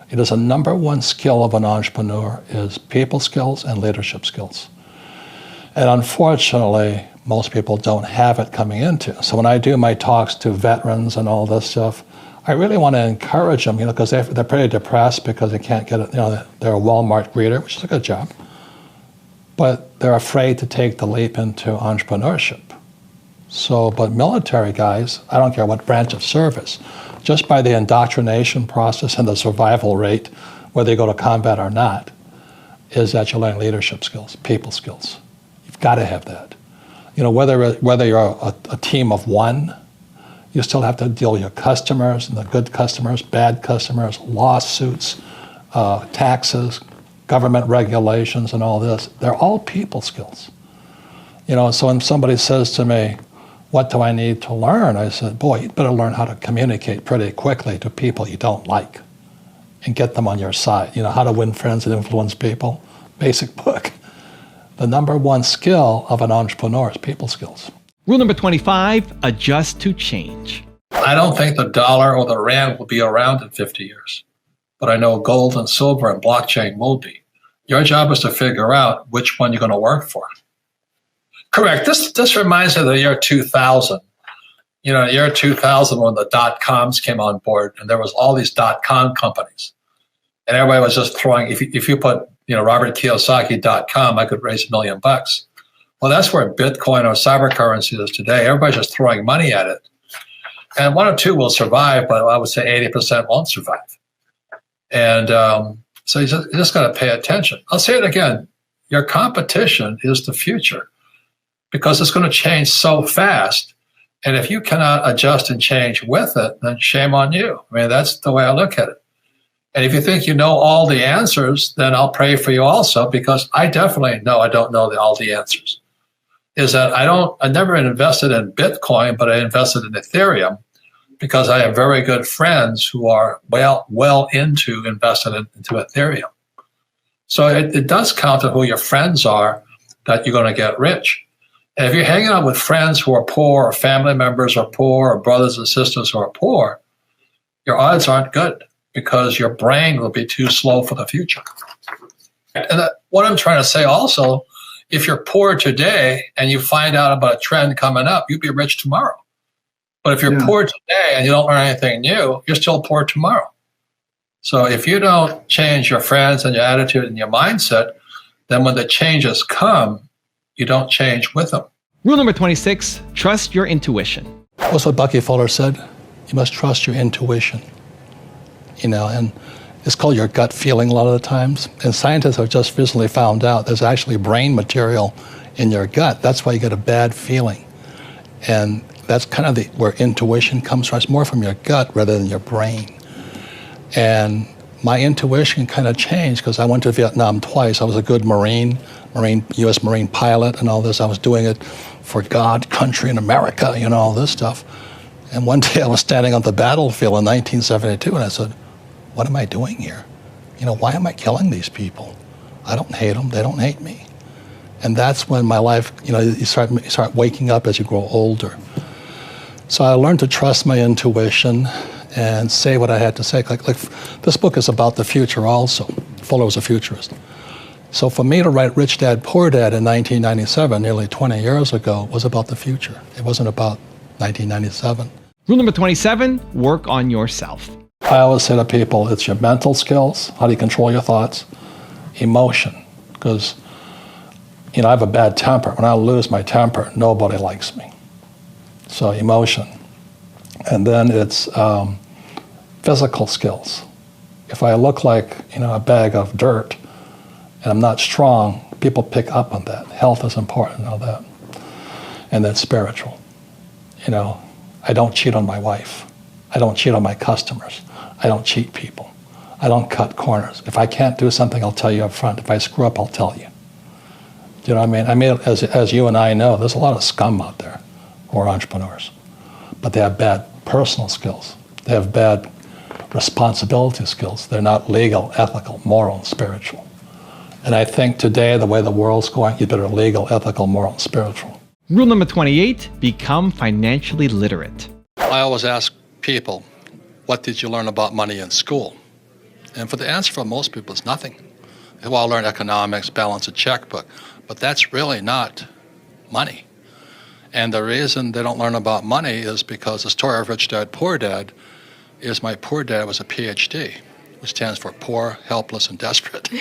[SPEAKER 6] It is a number one skill of an entrepreneur is people skills and leadership skills. And unfortunately, most people don't have it coming into. So when I do my talks to veterans and all this stuff, I really want to encourage them, because they're pretty depressed because they can't get it. They're a Walmart greeter, which is a good job, but they're afraid to take the leap into entrepreneurship. But military guys, I don't care what branch of service, just by the indoctrination process and the survival rate, whether you go to combat or not, is that you learn leadership skills, people skills. You've got to have that. Whether you're a team of one, you still have to deal with your customers, and the good customers, bad customers, lawsuits, taxes, government regulations, and all this. They're all people skills. So when somebody says to me, what do I need to learn? I said, boy, you better learn how to communicate pretty quickly to people you don't like and get them on your side. How to win friends and influence people. Basic book. The number one skill of an entrepreneur is people skills.
[SPEAKER 1] Rule number 25, adjust to change.
[SPEAKER 6] I don't think the dollar or the rand will be around in 50 years, but I know gold and silver and blockchain will be. Your job is to figure out which one you're going to work for. Correct. This reminds me of the year 2000. Year 2000 when the dot-coms came on board, and there was all these dot-com companies. And everybody was just throwing, if you put, Robert Kiyosaki.com, I could raise $1 million. Well, that's where Bitcoin or cyber currency is today. Everybody's just throwing money at it. And one or two will survive, but I would say 80% won't survive. And so you just got to pay attention. I'll say it again. Your competition is the future, because it's going to change so fast. And if you cannot adjust and change with it, then shame on you. That's the way I look at it. And if you think you know all the answers, then I'll pray for you also, because I definitely know I don't know all the answers. Is that I never invested in Bitcoin, but I invested in Ethereum. because I have very good friends who are well into invested into Ethereum. So it does count on who your friends are that you're going to get rich. And if you're hanging out with friends who are poor, or family members are poor, or brothers and sisters who are poor, your odds aren't good because your brain will be too slow for the future. And what I'm trying to say also, if you're poor today and you find out about a trend coming up, you'll be rich tomorrow. But if you're poor today and you don't learn anything new, you're still poor tomorrow. So if you don't change your friends and your attitude and your mindset, then when the changes come, you don't change with them.
[SPEAKER 1] Rule number 26, trust your intuition.
[SPEAKER 7] What's what Bucky Fuller said? You must trust your intuition. And it's called your gut feeling a lot of the times. And scientists have just recently found out there's actually brain material in your gut. That's why you get a bad feeling. And that's kind of where intuition comes from. It's more from your gut rather than your brain. And my intuition kind of changed because I went to Vietnam twice. I was a good Marine, U.S. Marine pilot and all this. I was doing it for God, country, and America, all this stuff. And one day I was standing on the battlefield in 1972 and I said, what am I doing here? Why am I killing these people? I don't hate them, they don't hate me. And that's when my life, you start waking up as you grow older. So I learned to trust my intuition and say what I had to say. Like this book is about the future also. Fuller was a futurist. So for me to write Rich Dad, Poor Dad in 1997, nearly 20 years ago, was about the future. It wasn't about 1997.
[SPEAKER 1] Rule number 27, work on yourself.
[SPEAKER 7] I always say to people, it's your mental skills, how do you control your thoughts, emotion, because I have a bad temper. When I lose my temper, nobody likes me. So emotion. And then it's physical skills. If I look like a bag of dirt and I'm not strong, people pick up on that. Health is important, all that. And then spiritual. I don't cheat on my wife. I don't cheat on my customers. I don't cheat people. I don't cut corners. If I can't do something, I'll tell you up front. If I screw up, I'll tell you. Do you know what I mean? As you and I know, there's a lot of scum out there who are entrepreneurs. But they have bad personal skills. They have bad responsibility skills. They're not legal, ethical, moral, and spiritual. And I think today, the way the world's going, you better legal, ethical, moral, and spiritual.
[SPEAKER 1] Rule number 28, become financially literate.
[SPEAKER 7] I always ask people, what did you learn about money in school? And for the answer for most people is nothing. They all learn economics, balance a checkbook, but that's really not money. And the reason they don't learn about money is because the story of Rich Dad, Poor Dad is my poor dad was a PhD, which stands for poor, helpless, and desperate.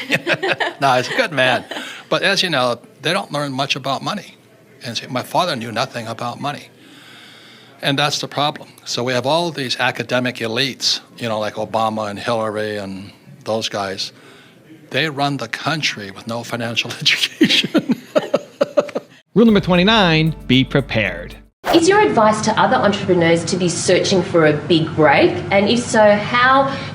[SPEAKER 7] No, he's a good man. But as you know, they don't learn much about money. And see, my father knew nothing about money. And that's the problem. So we have all these academic elites, like Obama and Hillary and those guys. They run the country with no financial education.
[SPEAKER 1] Rule number 29, be prepared.
[SPEAKER 15] Is your advice to other entrepreneurs to be searching for a big break? And if so,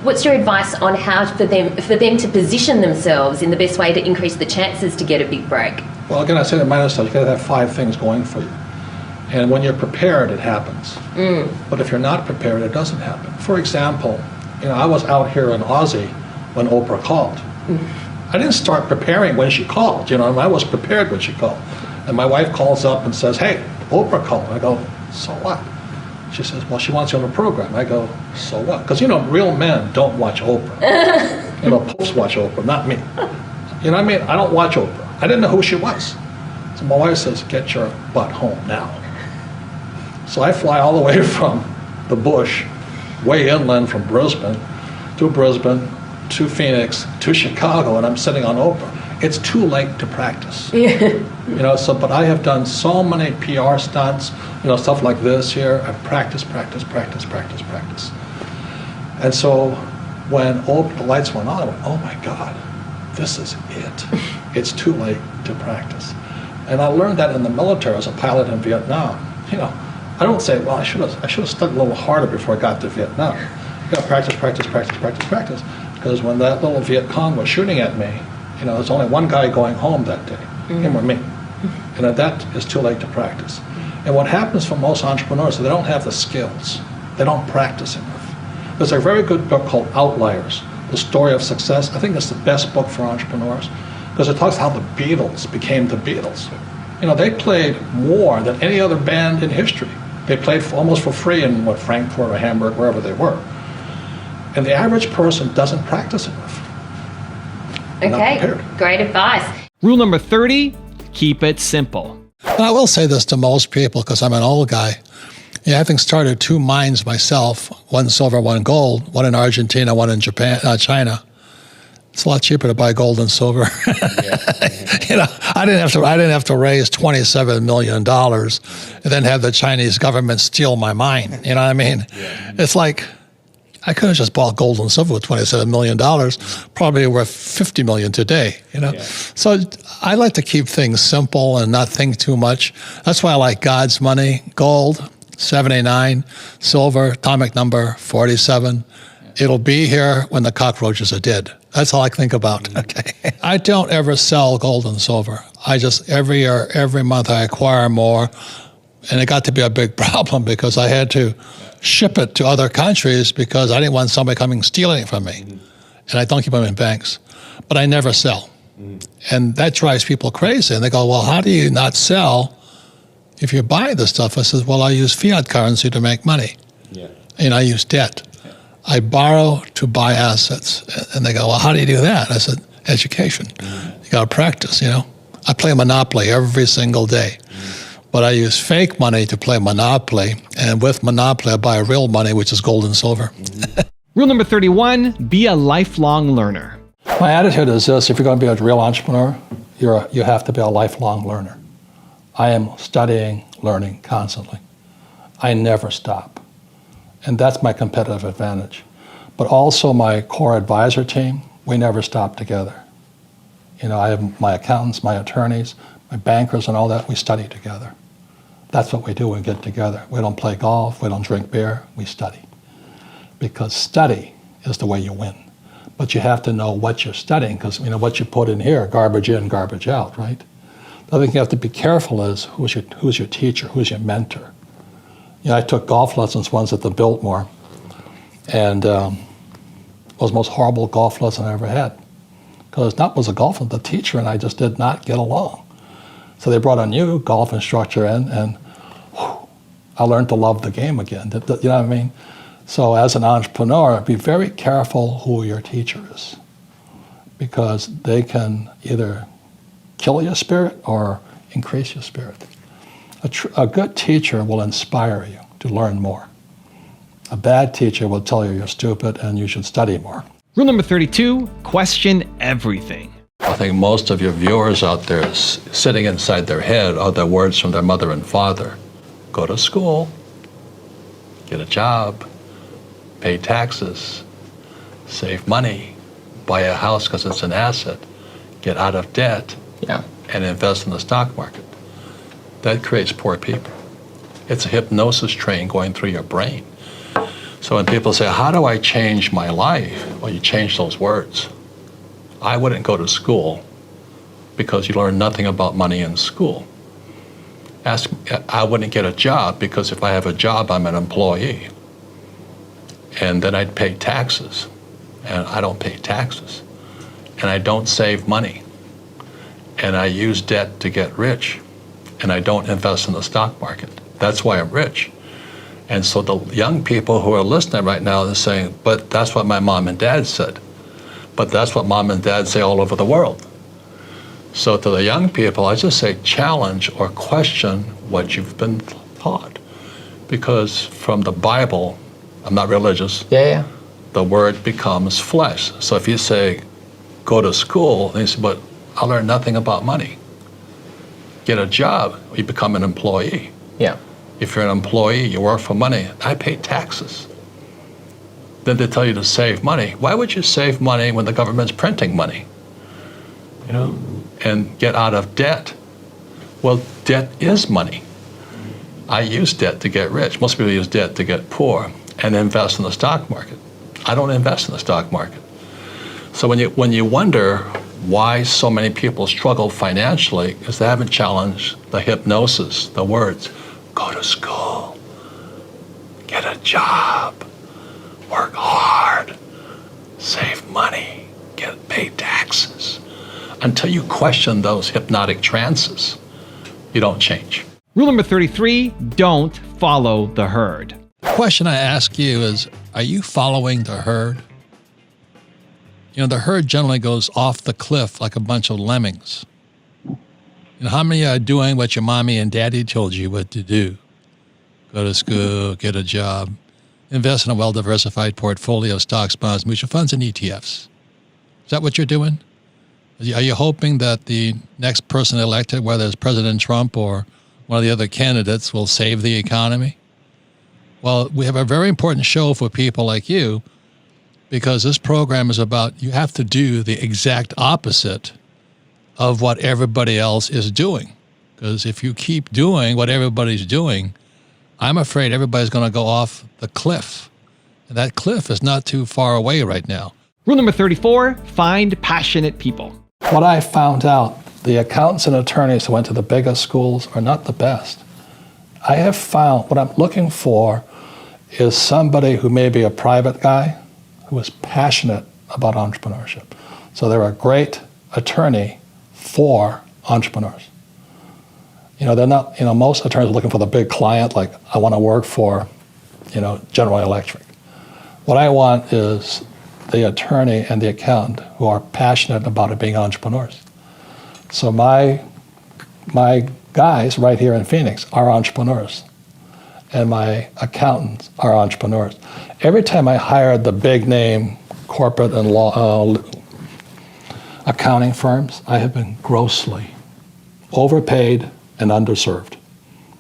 [SPEAKER 15] what's your advice on how for them to position themselves in the best way to increase the chances to get a big break?
[SPEAKER 7] Well, again, I say to MIDAS, you got to have 5 things going for you. And when you're prepared, it happens. But if you're not prepared, it doesn't happen. For example, I was out here in Aussie when Oprah called. I didn't start preparing when she called. I was prepared when she called. And my wife calls up and says, hey, Oprah called. I go, so what? She says, well, she wants you on the program. I go, so what? Because, real men don't watch Oprah. Popes watch Oprah, not me. I don't watch Oprah. I didn't know who she was. So my wife says, get your butt home now. So I fly all the way from the bush, way inland from Brisbane, to Phoenix, to Chicago, and I'm sitting on Oprah. It's too late to practice. But I have done so many PR stunts, stuff like this here. I've practiced. And so when the lights went on, I went, oh my God, this is it. It's too late to practice. And I learned that in the military as a pilot in Vietnam. I don't say, well, I should have studied a little harder before I got to Vietnam. You got to practice. Because when that little Viet Cong was shooting at me, there's only one guy going home that day, him or me. And that is too late to practice. And what happens for most entrepreneurs is they don't have the skills.
[SPEAKER 6] They don't practice enough. There's a very good book called Outliers, The Story of Success. I think it's the best book for entrepreneurs because it talks how the Beatles became the Beatles. You know, they played more than any other band in history. They played almost for free in Frankfurt or Hamburg, wherever they were. And the average person doesn't practice enough.
[SPEAKER 15] Okay, great advice.
[SPEAKER 1] Rule number 30, keep it simple.
[SPEAKER 6] And I will say this to most people because I'm an old guy. Yeah, having started 2 mines myself, one silver, one gold, one in Argentina, one in China. It's a lot cheaper to buy gold and silver. You know, I didn't have to raise $27 million and then have the Chinese government steal my mine. You know what I mean? It's like I could have just bought gold and silver with $27 million, probably worth $50 million today. You know, so I like to keep things simple and not think too much. That's why I like God's money, gold, 79, silver, atomic number 47. It'll be here when the cockroaches are dead. That's all I think about. Okay. I don't ever sell gold and silver. I just every year, every month, I acquire more, and it got to be a big problem because I had to ship it to other countries because I didn't want somebody coming stealing it from me, and I don't keep them in banks. But I never sell, and that drives people crazy. And they go, "Well, how do you not sell if you buy the stuff?" I said, "Well, I use fiat currency to make money, and I use debt." I borrow to buy assets. And they go, "Well, how do you do that?" I said, "Education. You got to practice, you know." I play Monopoly every single day. But I use fake money to play Monopoly. And with Monopoly, I buy real money, which is gold and silver.
[SPEAKER 1] Rule number 31, be a lifelong learner.
[SPEAKER 6] My attitude is this: if you're going to be a real entrepreneur, you have to be a lifelong learner. I am studying, learning constantly. I never stop. And that's my competitive advantage. But also my core advisor team, we never stop together. You know, I have my accountants, my attorneys, my bankers and all that, we study together. That's what we do when we get together. We don't play golf, we don't drink beer, we study. Because study is the way you win. But you have to know what you're studying because, you know, what you put in here, garbage in, garbage out, right? The other thing you have to be careful is who's your teacher, who's your mentor. You know, I took golf lessons once at the Biltmore, and it was the most horrible golf lesson I ever had. Because that was a golfer, the teacher and I just did not get along. So they brought a new golf instructor in, and I learned to love the game again. You know what I mean? So as an entrepreneur, be very careful who your teacher is, because they can either kill your spirit or increase your spirit. A good teacher will inspire you to learn more. A bad teacher will tell you you're stupid and you should study more.
[SPEAKER 1] Rule number 32, question everything.
[SPEAKER 6] I think most of your viewers out there sitting inside their head are the words from their mother and father. Go to school, get a job, pay taxes, save money, buy a house because it's an asset, get out of debt, and invest in the stock market. That creates poor people. It's a hypnosis train going through your brain. So when people say, "How do I change my life?" Well, you change those words. I wouldn't go to school because you learn nothing about money in school. I wouldn't get a job because if I have a job, I'm an employee. And then I'd pay taxes. And I don't pay taxes. And I don't save money. And I use debt to get rich. And I don't invest in the stock market. That's why I'm rich. And so the young people who are listening right now are saying, "But that's what my mom and dad said." But that's what mom and dad say all over the world. So to the young people, I just say challenge or question what you've been taught. Because from the Bible, I'm not religious, the word becomes flesh. So if you say, go to school, they say, "But I learned nothing about money." Get a job, you become an employee. If you're an employee, you work for money. I pay taxes. Then they tell you to save money. Why would you save money when the government's printing money? You know, and get out of debt. Well, debt is money. I use debt to get rich. Most people use debt to get poor and invest in the stock market. I don't invest in the stock market. So when you wonder why so many people struggle financially, is they haven't challenged the hypnosis, the words, go to school, get a job, work hard, save money, pay taxes. Until you question those hypnotic trances, you don't change.
[SPEAKER 1] Rule number 33, don't follow the herd.
[SPEAKER 7] The question I ask you is, are you following the herd? You know, the herd generally goes off the cliff like a bunch of lemmings. You know, how many are doing what your mommy and daddy told you what to do? Go to school, get a job, invest in a well-diversified portfolio of stocks, bonds, mutual funds, and ETFs. Is that what you're doing? Are you hoping that the next person elected, whether it's President Trump or one of the other candidates, will save the economy? Well, we have a very important show for people like you, because this program is about you have to do the exact opposite of what everybody else is doing. Because if you keep doing what everybody's doing, I'm afraid everybody's going to go off the cliff. And that cliff is not too far away right now.
[SPEAKER 1] Rule number 34, find passionate people.
[SPEAKER 6] What I found out, the accountants and attorneys who went to the biggest schools are not the best. I have found what I'm looking for is somebody who may be a private guy who is passionate about entrepreneurship. So they're a great attorney for entrepreneurs. You know, they're not, you know, most attorneys are looking for the big client, like I want to work for, you know, General Electric. What I want is the attorney and the accountant who are passionate about it being entrepreneurs. So my guys right here in Phoenix are entrepreneurs, and my accountants are entrepreneurs. Every time I hired the big name corporate and law accounting firms, I have been grossly overpaid and underserved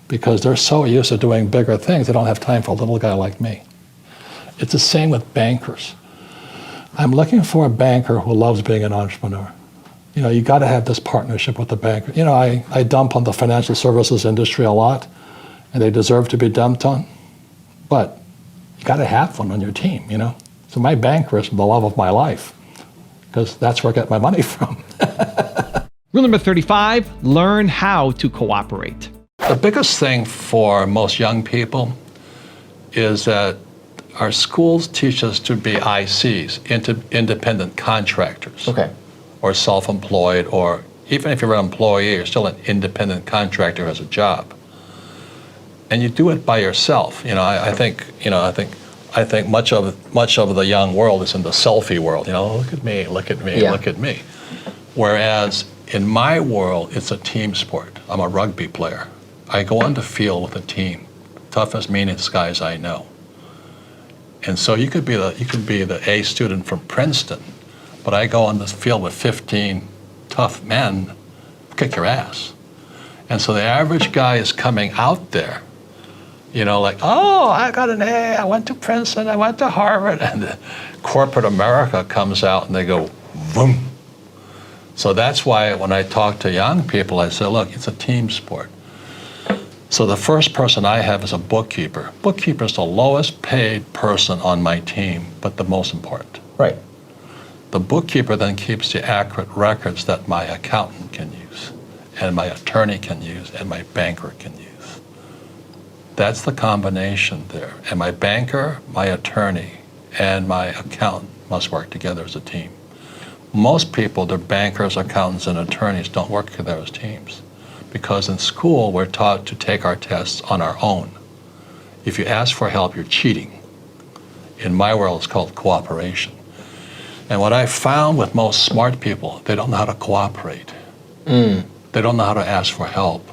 [SPEAKER 6] because they're so used to doing bigger things, they don't have time for a little guy like me. It's the same with bankers. I'm looking for a banker who loves being an entrepreneur. You know, you got to have this partnership with the banker. You know, I dump on the financial services industry a lot, and they deserve to be dumped on, but you got to have one on your team, you know? So my banker is the love of my life because that's where I get my money from.
[SPEAKER 1] Rule number 35, learn how to cooperate.
[SPEAKER 6] The biggest thing for most young people is that our schools teach us to be ICs, independent contractors.
[SPEAKER 12] Okay.
[SPEAKER 6] Or self-employed, or even if you're an employee, you're still an independent contractor who has a job. And you do it by yourself. You know, I think much of the young world is in the selfie world. You know, look at me, look at me, look at me. Whereas in my world, it's a team sport. I'm a rugby player. I go on the field with a team, toughest, meanest guys I know. And so you could be the A student from Princeton, but I go on this field with 15 tough men, kick your ass. And so the average guy is coming out there, you know, like, oh, I got an A, I went to Princeton, I went to Harvard, and the corporate America comes out and they go, boom. So that's why when I talk to young people, I say, look, it's a team sport. So the first person I have is a bookkeeper. Bookkeeper is the lowest paid person on my team, but the most important.
[SPEAKER 12] Right.
[SPEAKER 6] The bookkeeper then keeps the accurate records that my accountant can use, and my attorney can use, and my banker can use. That's the combination there. And my banker, my attorney, and my accountant must work together as a team. Most people, their bankers, accountants, and attorneys don't work together as teams because in school we're taught to take our tests on our own. If you ask for help, you're cheating. In my world, it's called cooperation. And what I found with most smart people, they don't know how to cooperate. They don't know how to ask for help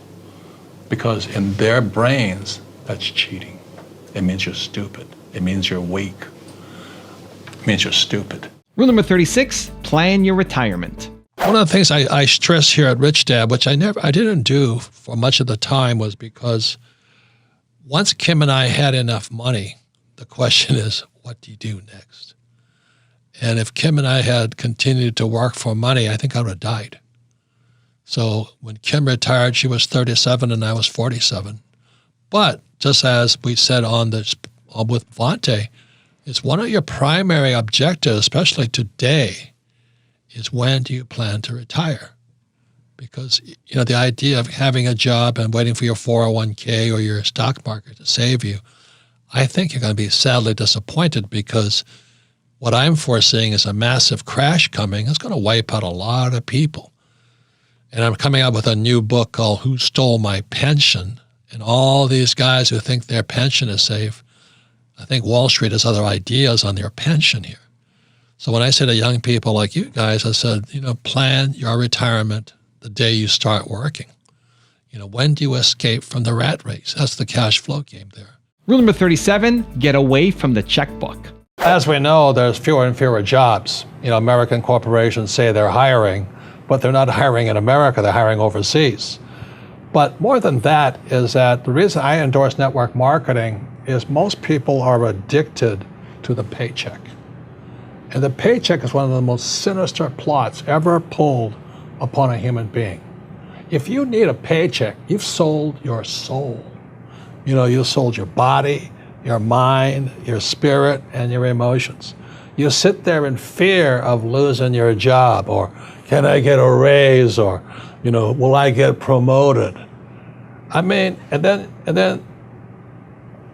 [SPEAKER 6] because in their brains, that's cheating. It means you're stupid. It means you're weak. It means you're stupid.
[SPEAKER 1] Rule number 36, plan your retirement.
[SPEAKER 7] One of the things I stress here at Rich Dad, which I didn't do for much of the time, was because once Kim and I had enough money, the question is, what do you do next? And if Kim and I had continued to work for money, I think I would have died. So when Kim retired, she was 37 and I was 47. But just as we said on this with Vante, it's one of your primary objectives, especially today, is when do you plan to retire? Because, you know, the idea of having a job and waiting for your 401k or your stock market to save you,
[SPEAKER 6] I think you're going to be sadly disappointed, because what I'm foreseeing is a massive crash coming. It's going to wipe out a lot of people. And I'm coming out with a new book called Who Stole My Pension? And all these guys who think their pension is safe, I think Wall Street has other ideas on their pension here. So when I say to young people like you guys, I said, plan your retirement the day you start working. When do you escape from the rat race? That's the cash flow game there.
[SPEAKER 1] Rule number 37, get away from the checkbook.
[SPEAKER 6] As we know, there's fewer and fewer jobs. American corporations say they're hiring, but they're not hiring in America, they're hiring overseas. But more than that is that the reason I endorse network marketing is most people are addicted to the paycheck. And the paycheck is one of the most sinister plots ever pulled upon a human being. If you need a paycheck, you've sold your soul. You've sold your body, your mind, your spirit, and your emotions. You sit there in fear of losing your job, or can I get a raise, or, will I get promoted? And then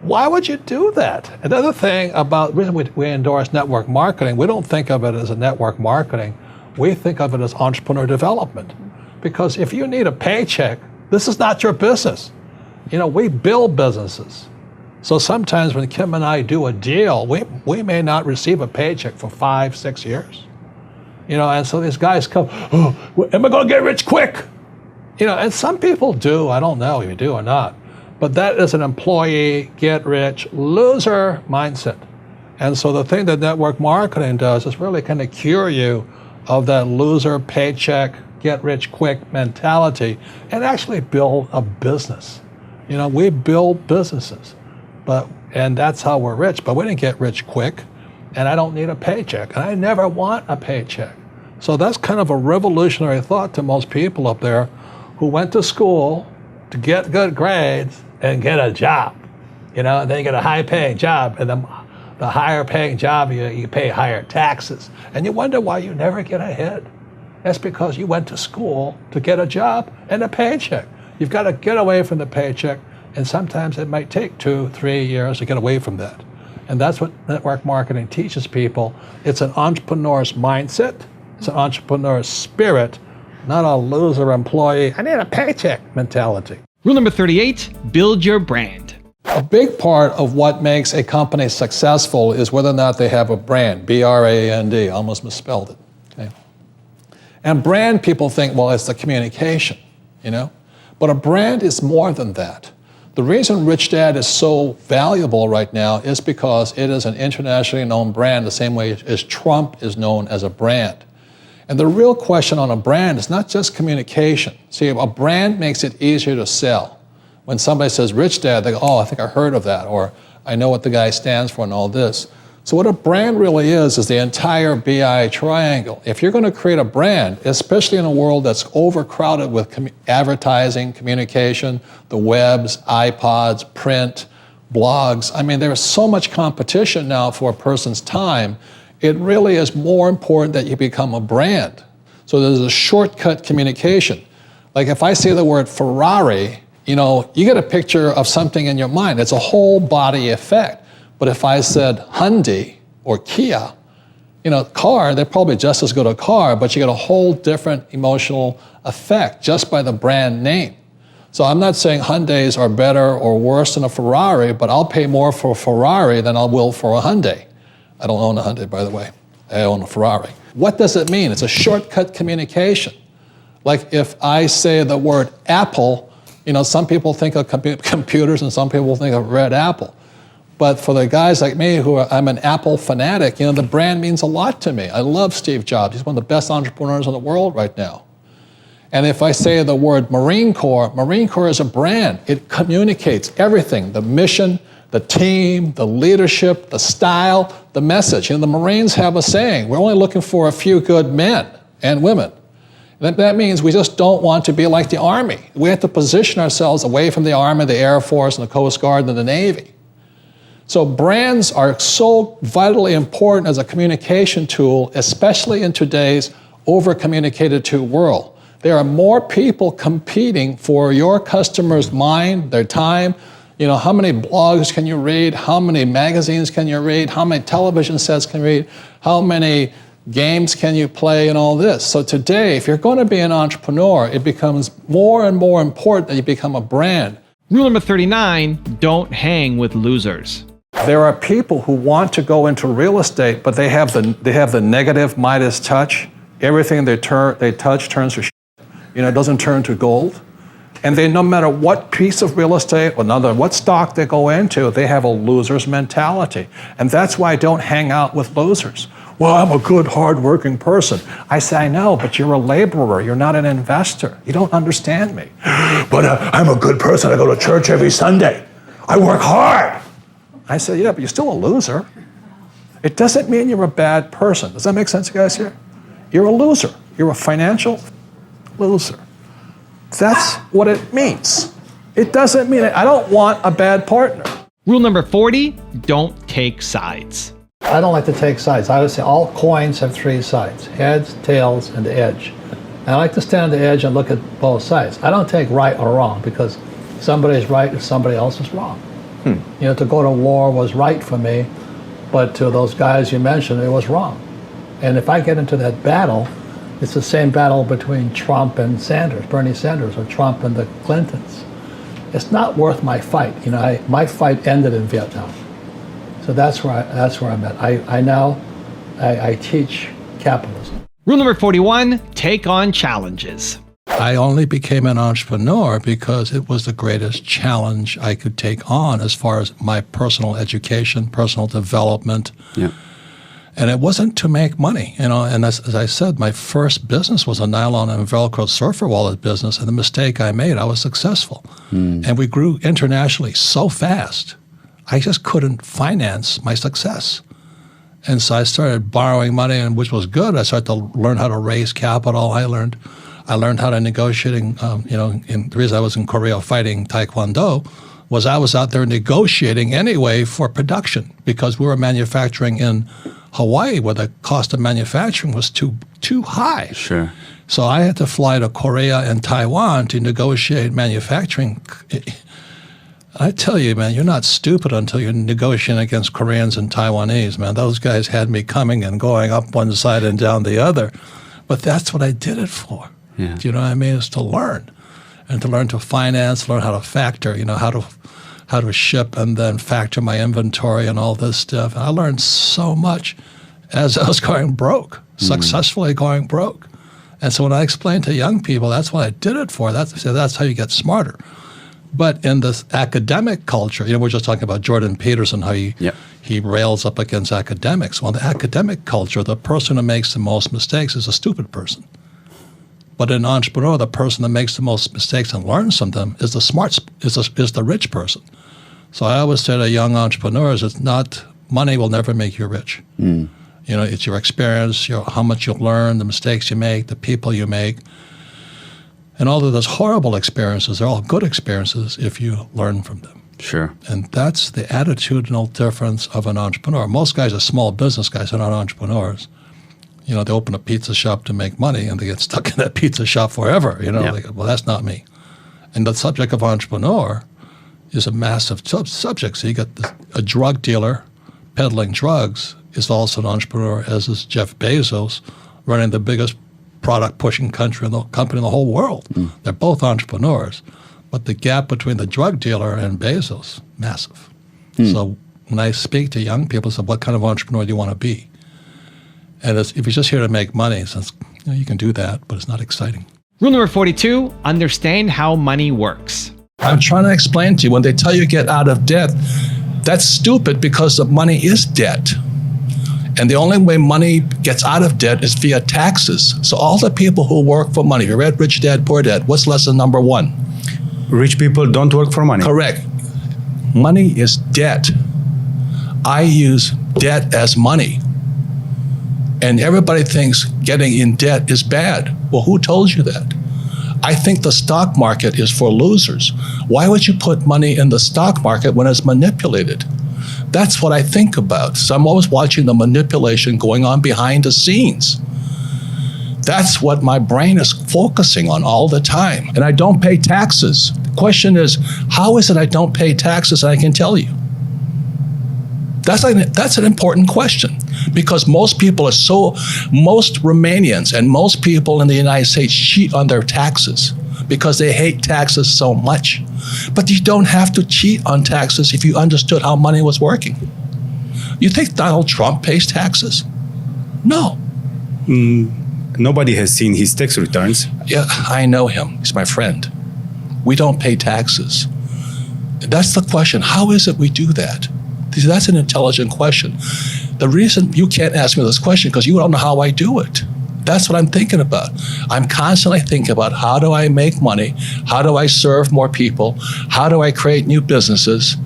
[SPEAKER 6] why would you do that? Another thing about the reason we endorse network marketing, we don't think of it as a network marketing, we think of it as entrepreneur development. Because if you need a paycheck, this is not your business. We build businesses. So sometimes when Kim and I do a deal, we may not receive a paycheck for 5-6 years. And so these guys come, am I going to get rich quick? And some people do. I don't know if you do or not. But that is an employee, get rich, loser mindset. And so the thing that network marketing does is really kind of cure you of that loser paycheck, get rich quick mentality, and actually build a business. We build businesses, and that's how we're rich, but we didn't get rich quick, and I don't need a paycheck, and I never want a paycheck. So that's kind of a revolutionary thought to most people up there who went to school to get good grades and get a job, and then you get a high-paying job, and the higher-paying job, you pay higher taxes, and you wonder why you never get ahead. That's because you went to school to get a job and a paycheck. You've got to get away from the paycheck, and sometimes it might take 2-3 years to get away from that. And that's what network marketing teaches people. It's an entrepreneur's mindset, it's an entrepreneur's spirit, not a loser employee, I need a paycheck mentality.
[SPEAKER 1] Rule number 38, build your brand.
[SPEAKER 6] A big part of what makes a company successful is whether or not they have a brand, B-R-A-N-D, almost misspelled it. Okay. And brand, people think, well, it's the communication, But a brand is more than that. The reason Rich Dad is so valuable right now is because it is an internationally known brand the same way as Trump is known as a brand. And the real question on a brand is not just communication. See, a brand makes it easier to sell. When somebody says Rich Dad, they go, oh, I think I heard of that, or I know what the guy stands for and all this. So what a brand really is the entire BI triangle. If you're going to create a brand, especially in a world that's overcrowded with advertising, communication, the webs, iPods, print, blogs, there's so much competition now for a person's time, it really is more important that you become a brand. So there's a shortcut communication. Like if I say the word Ferrari, you get a picture of something in your mind. It's a whole body effect. But if I said Hyundai or Kia, car, they're probably just as good a car, but you get a whole different emotional effect just by the brand name. So I'm not saying Hyundais are better or worse than a Ferrari, but I'll pay more for a Ferrari than I will for a Hyundai. I don't own a Hyundai, by the way. I own a Ferrari. What does it mean? It's a shortcut communication. Like if I say the word Apple, some people think of computers and some people think of red apple. But for the guys like me I'm an Apple fanatic, the brand means a lot to me. I love Steve Jobs. He's one of the best entrepreneurs in the world right now. And if I say the word Marine Corps is a brand. It communicates everything, the mission, the team, the leadership, the style, the message. The Marines have a saying, we're only looking for a few good men and women. That means we just don't want to be like the Army. We have to position ourselves away from the Army, the Air Force, and the Coast Guard, and the Navy. So brands are so vitally important as a communication tool, especially in today's over-communicated to world. There are more people competing for your customer's mind, their time, You know, how many blogs can you read? How many magazines can you read? How many television sets can you read? How many games can you play and all this? So today, if you're going to be an entrepreneur, it becomes more and more important that you become a brand.
[SPEAKER 1] Rule number 39, don't hang with losers.
[SPEAKER 6] There are people who want to go into real estate, but they have the negative Midas touch. Everything they touch turns to shit. You know, it doesn't turn to gold. And they, no matter what piece of real estate or no matter what stock they go into, they have a loser's mentality. And that's why I don't hang out with losers. Well, I'm a good, hard-working person. I say, I know, but you're a laborer. You're not an investor. You don't understand me. But I'm a good person. I go to church every Sunday. I work hard. I say, yeah, but you're still a loser. It doesn't mean you're a bad person. Does that make sense, guys, here? You're a loser. You're a financial loser. That's what it means. It doesn't mean I don't want a bad partner.
[SPEAKER 1] Rule number 40, don't take sides.
[SPEAKER 6] I don't like to take sides. I would say all coins have three sides, heads, tails, and the edge. And I like to stand on the edge and look at both sides. I don't take right or wrong because somebody is right if somebody else is wrong. You know, to go to war was right for me, but to those guys you mentioned, it was wrong. And if I get into that battle, it's the same battle between Trump and Sanders, Bernie Sanders, or Trump and the Clintons. It's not worth my fight. You know, my fight ended in Vietnam. So that's where I'm at. I teach capitalism.
[SPEAKER 1] Rule number 41, take on challenges.
[SPEAKER 6] I only became an entrepreneur because it was the greatest challenge I could take on as far as my personal education, personal development.
[SPEAKER 13] Yeah.
[SPEAKER 6] And it wasn't to make money, you know, and as I said, my first business was a nylon and Velcro surfer wallet business, and the mistake I made, I was successful. And we grew internationally so fast, I just couldn't finance my success. And so I started borrowing money, and which was good. I started to learn how to raise capital. I learned how to negotiating, you know, the reason I was in Korea fighting Taekwondo was I was out there negotiating anyway for production because we were manufacturing in Hawaii where the cost of manufacturing was too high.
[SPEAKER 13] Sure.
[SPEAKER 6] So I had to fly to Korea and Taiwan to negotiate manufacturing. I tell you, man, you're not stupid until you're negotiating against Koreans and Taiwanese, man. Those guys had me coming and going up one side and down the other. But that's what I did it for.
[SPEAKER 13] Yeah.
[SPEAKER 6] Do you know what I mean? Is to learn. And to learn to finance, learn how to factor, you know, how to ship and then factor my inventory and all this stuff. And I learned so much as I was going broke, successfully going broke. And so when I explain to young people, that's what I did it for. That's how you get smarter. But in this academic culture, you know, we're just talking about Jordan Peterson, how he rails up against academics. Well, the academic culture, the person who makes the most mistakes is a stupid person. But an entrepreneur, the person that makes the most mistakes and learns from them is the rich person. So I always say to young entrepreneurs, it's not money will never make you rich. You know, it's your experience, how much you learn, the mistakes you make, the people you make. And all of those horrible experiences are all good experiences if you learn from them.
[SPEAKER 13] Sure.
[SPEAKER 6] And that's the attitudinal difference of an entrepreneur. Most guys are small business guys, they're not entrepreneurs. You know, they open a pizza shop to make money and they get stuck in that pizza shop forever. You know, well, that's not me. And the subject of entrepreneur is a massive subject. So you got a drug dealer peddling drugs is also an entrepreneur, as is Jeff Bezos running the biggest product pushing company in the whole world. They're both entrepreneurs. But the gap between the drug dealer and Bezos, massive. So when I speak to young people, I say, what kind of entrepreneur do you want to be? And if you're just here to make money, you can do that, but it's not exciting.
[SPEAKER 1] Rule number 42, understand how money works.
[SPEAKER 6] I'm trying to explain to you, when they tell you get out of debt, that's stupid because the money is debt. And the only way money gets out of debt is via taxes. So all the people who work for money, you read Rich Dad, Poor Dad, what's lesson number 1?
[SPEAKER 16] Rich people don't work for money.
[SPEAKER 6] Correct. Money is debt. I use debt as money. And everybody thinks getting in debt is bad. Well, who told you that? I think the stock market is for losers. Why would you put money in the stock market when it's manipulated? That's what I think about. So I'm always watching the manipulation going on behind the scenes. That's what my brain is focusing on all the time. And I don't pay taxes.
[SPEAKER 7] question is, how is it I don't pay taxes? And I can tell you. That's an important question, because most Romanians and most people in the United States cheat on their taxes because they hate taxes so much. But you don't have to cheat on taxes if you understood how money was working. You think Donald Trump pays taxes? No.
[SPEAKER 16] Nobody has seen his tax returns.
[SPEAKER 7] Yeah, I know him. He's my friend. We don't pay taxes. That's the question. How is it we do that? That's an intelligent question. The reason you can't ask me this question because you don't know how I do it. That's what I'm thinking about. I'm constantly thinking about, how do I make money? How do I serve more people? How do I create new businesses,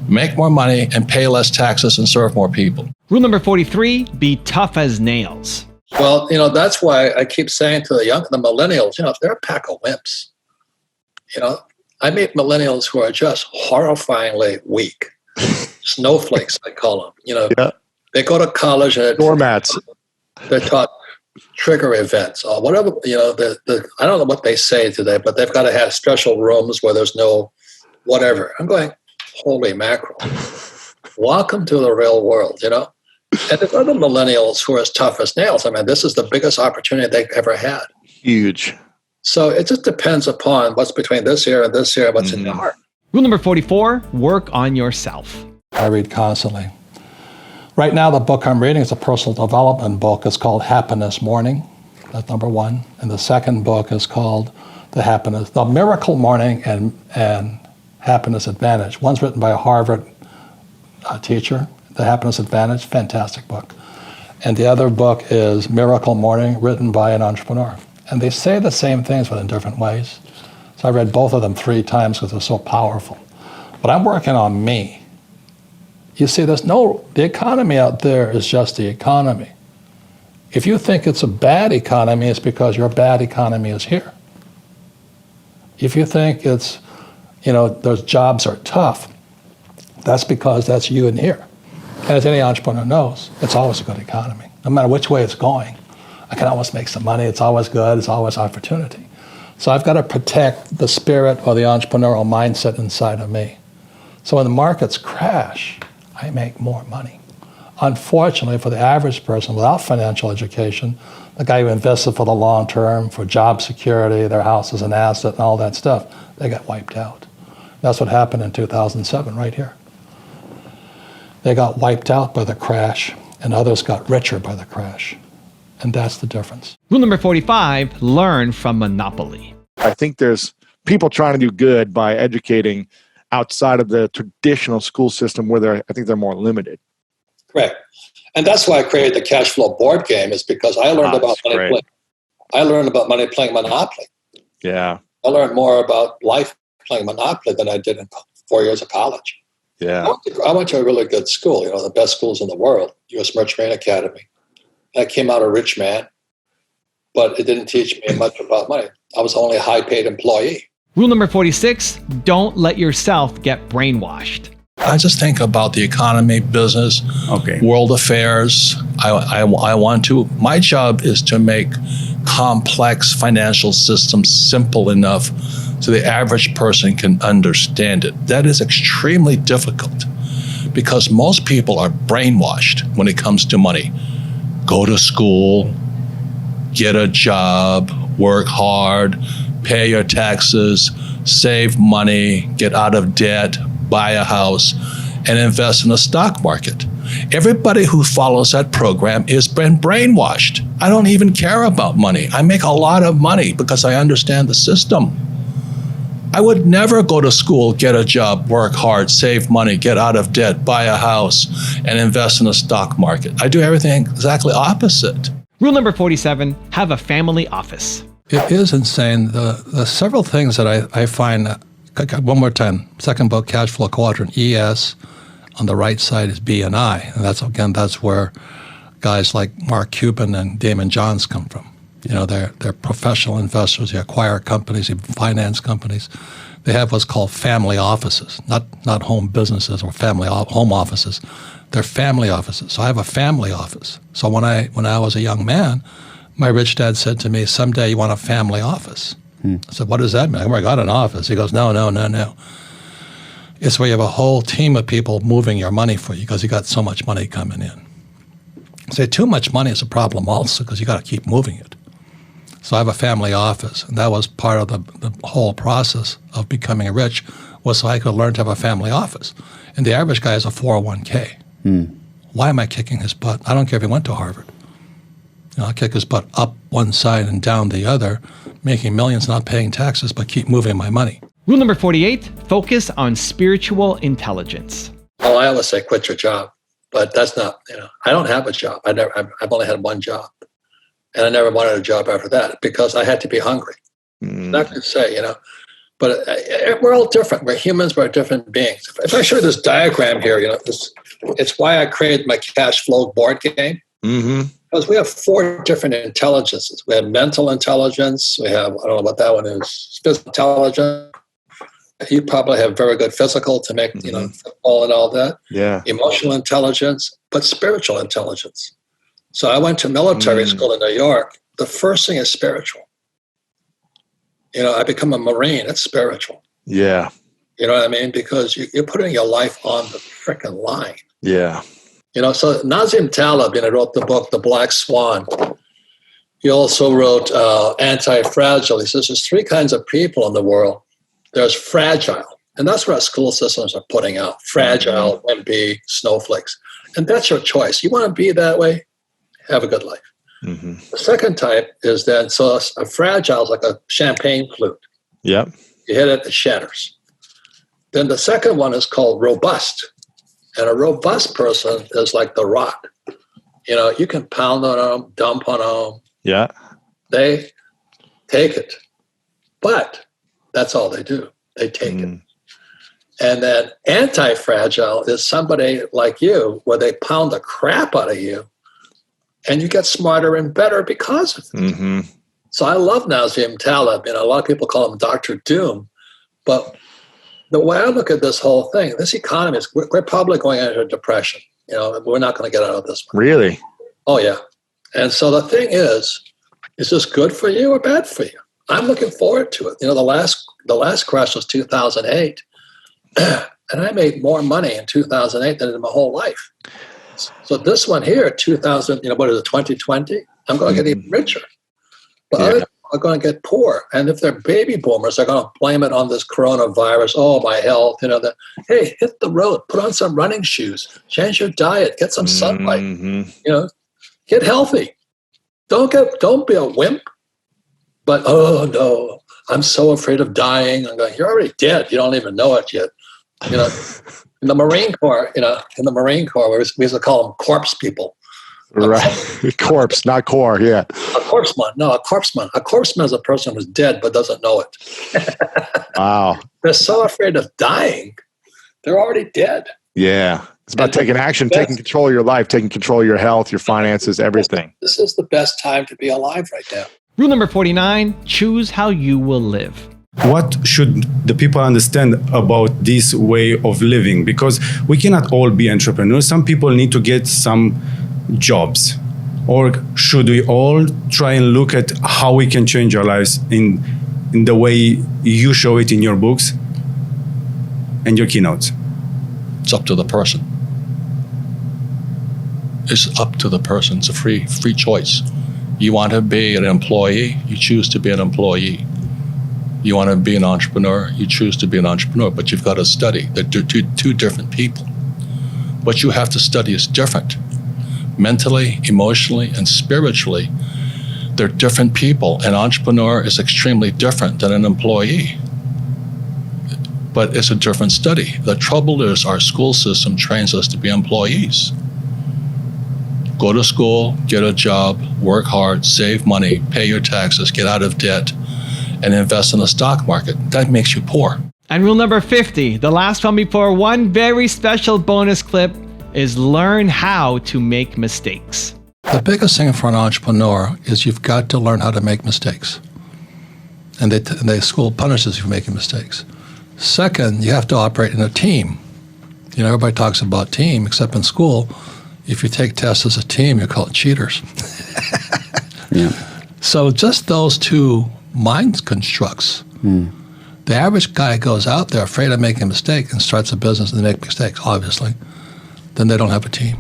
[SPEAKER 7] make more money, and pay less taxes and serve more people?
[SPEAKER 1] Rule number 43, be tough as nails.
[SPEAKER 6] Well, that's why I keep saying to the millennials, they're a pack of wimps. I meet millennials who are just horrifyingly weak. Snowflakes, I call them. They go to college and
[SPEAKER 17] doormats.
[SPEAKER 6] They're taught trigger events or whatever. I don't know what they say today, but they've got to have special rooms where there's no whatever. I'm going, holy mackerel! Welcome to the real world, And there's other millennials who are as tough as nails. I mean, this is the biggest opportunity they've ever had.
[SPEAKER 17] Huge.
[SPEAKER 6] So it just depends upon what's between this ear and this ear, what's in your heart.
[SPEAKER 1] Rule number 44, work on yourself.
[SPEAKER 6] I read constantly. Right now, the book I'm reading is a personal development book. It's called Happiness Morning. That's number one. And the second book is called The Miracle Morning and Happiness Advantage. One's written by a Harvard teacher, The Happiness Advantage, fantastic book. And the other book is Miracle Morning, written by an entrepreneur. And they say the same things, but in different ways. So I read both of them 3 times because they're so powerful. But I'm working on me. You see, the economy out there is just the economy. If you think it's a bad economy, it's because your bad economy is here. If you think it's, those jobs are tough, that's because that's you in here. And as any entrepreneur knows, it's always a good economy. No matter which way it's going, I can always make some money. It's always good. It's always opportunity. So I've got to protect the spirit or the entrepreneurial mindset inside of me. So when the markets crash, I make more money. Unfortunately, for the average person without financial education, the guy who invested for the long term, for job security, their house is an asset and all that stuff, they got wiped out. That's what happened in 2007 right here. They got wiped out by the crash, and others got richer by the crash. And that's the difference.
[SPEAKER 1] Rule number 45, learn from monopoly.
[SPEAKER 17] I think there's people trying to do good by educating outside of the traditional school system where I think they're more limited.
[SPEAKER 6] Correct. And that's why I created the cash flow board game, is because I learned about money. I learned about money playing Monopoly.
[SPEAKER 17] Yeah.
[SPEAKER 6] I learned more about life playing Monopoly than I did in 4 years of college.
[SPEAKER 17] Yeah.
[SPEAKER 6] I went to a really good school, the best schools in the world, U.S. Merchant Marine Academy. I came out a rich man, but it didn't teach me much about money. I was only a high-paid employee.
[SPEAKER 1] Rule number 46, don't let yourself get brainwashed.
[SPEAKER 7] I just think about the economy, business, world affairs. My job is to make complex financial systems simple enough so the average person can understand it. That is extremely difficult because most people are brainwashed when it comes to money. Go to school, get a job, work hard, pay your taxes, save money, get out of debt, buy a house, and invest in the stock market. Everybody who follows that program is been brainwashed. I don't even care about money. I make a lot of money because I understand the system. I would never go to school, get a job, work hard, save money, get out of debt, buy a house, and invest in the stock market. I do everything exactly opposite.
[SPEAKER 1] Rule number 47, have a family office.
[SPEAKER 6] It is insane. The several things that I find, one more time, second book, Cash Flow Quadrant, ES, on the right side is B and I. And that's where guys like Mark Cuban and Damon Johns come from. They're professional investors. They acquire companies, they finance companies. They have what's called family offices, not home businesses or home offices. They're family offices. So I have a family office. So when I was a young man, my rich dad said to me, someday you want a family office. I said, what does that mean? I got an office. He goes, no. It's where you have a whole team of people moving your money for you because you got so much money coming in. Say too much money is a problem also because you got to keep moving it. So I have a family office, and that was part of the whole process of becoming rich was so I could learn to have a family office. And the average guy has a 401k. Why am I kicking his butt? I don't care if he went to Harvard. I'll kick his butt up one side and down the other, making millions, not paying taxes, but keep moving my money.
[SPEAKER 1] Rule number 48, focus on spiritual intelligence.
[SPEAKER 6] Well, I always say quit your job, but that's not, I don't have a job. I've only had one job. And I never wanted a job after that because I had to be hungry. Not to say, but we're all different. We're humans, we're different beings. If I show you this diagram here, it's why I created my cash flow board game. Because we have 4 different intelligences. We have mental intelligence. We have, I don't know what that one is, physical intelligence. You probably have very good physical to make, football and all that.
[SPEAKER 17] Yeah.
[SPEAKER 6] Emotional intelligence, but spiritual intelligence. So I went to military school in New York. The first thing is spiritual. I become a Marine. It's spiritual.
[SPEAKER 17] Yeah.
[SPEAKER 6] You know what I mean? Because you're putting your life on the frickin' line.
[SPEAKER 17] Yeah.
[SPEAKER 6] So Nassim Taleb, wrote the book, The Black Swan. He also wrote Anti-Fragile. He says there's 3 kinds of people in the world. There's fragile, and that's what our school systems are putting out. Fragile, wimpy, snowflakes. And that's your choice. You want to be that way? Have a good life. The second type is then, so a fragile is like a champagne flute.
[SPEAKER 17] Yep.
[SPEAKER 6] You hit it, it shatters. Then the second one is called robust. And a robust person is like the rock. You can pound on them, dump on them.
[SPEAKER 17] Yeah.
[SPEAKER 6] They take it. But that's all they do. They take it. And then anti-fragile is somebody like you where they pound the crap out of you and you get smarter and better because of it. So I love Nassim Taleb. A lot of people call him Dr. Doom. But the way I look at this whole thing, this economy, we're probably going into a depression. We're not going to get out of this one.
[SPEAKER 17] Really?
[SPEAKER 6] Oh, yeah. And so the thing is this good for you or bad for you? I'm looking forward to it. The last crash was 2008, and I made more money in 2008 than in my whole life. So this one here, 2020, I'm going to get even richer. But other people are going to get poor. And if they're baby boomers, they're going to blame it on this coronavirus. Oh, my health, hey, hit the road, put on some running shoes, change your diet, get some sunlight, get healthy. Don't be a wimp. But, oh, no, I'm so afraid of dying. I'm going, you're already dead. You don't even know it yet. In the Marine Corps, we used to call them corpse people.
[SPEAKER 17] Right. Corpse, not core, yeah.
[SPEAKER 6] A corpseman. No, a corpseman. A corpseman is a person who's dead but doesn't know it.
[SPEAKER 17] Wow.
[SPEAKER 6] They're so afraid of dying. They're already dead.
[SPEAKER 17] Yeah. It's about taking action, taking control of your life, taking control of your health, your finances, everything.
[SPEAKER 6] This is the best time to be alive right now.
[SPEAKER 1] Rule number 49, choose how you will live.
[SPEAKER 16] What should the people understand about this way of living? Because we cannot all be entrepreneurs. Some people need to get some jobs. Or should we all try and look at how we can change our lives in the way you show it in your books and your keynotes?
[SPEAKER 6] It's up to the person. It's up to the person. It's a free choice. You want to be an employee, you choose to be an employee. You want to be an entrepreneur, you choose to be an entrepreneur, but you've got to study. They're two different people. What you have to study is different. Mentally, emotionally, and spiritually, they're different people. An entrepreneur is extremely different than an employee. But it's a different study. The trouble is our school system trains us to be employees. Go to school, get a job, work hard, save money, pay your taxes, get out of debt, and invest in the stock market. That makes you poor.
[SPEAKER 1] And rule number 50, the last one before one very special bonus clip, is learn how to make mistakes.
[SPEAKER 6] The biggest thing for an entrepreneur is you've got to learn how to make mistakes. And the school punishes you for making mistakes. Second, you have to operate in a team. Everybody talks about team, except in school. If you take tests as a team, you're called cheaters.
[SPEAKER 18] Yeah.
[SPEAKER 6] So just those two mind constructs. The average guy goes out there afraid of making a mistake and starts a business and they make mistakes, obviously. Then they don't have a team.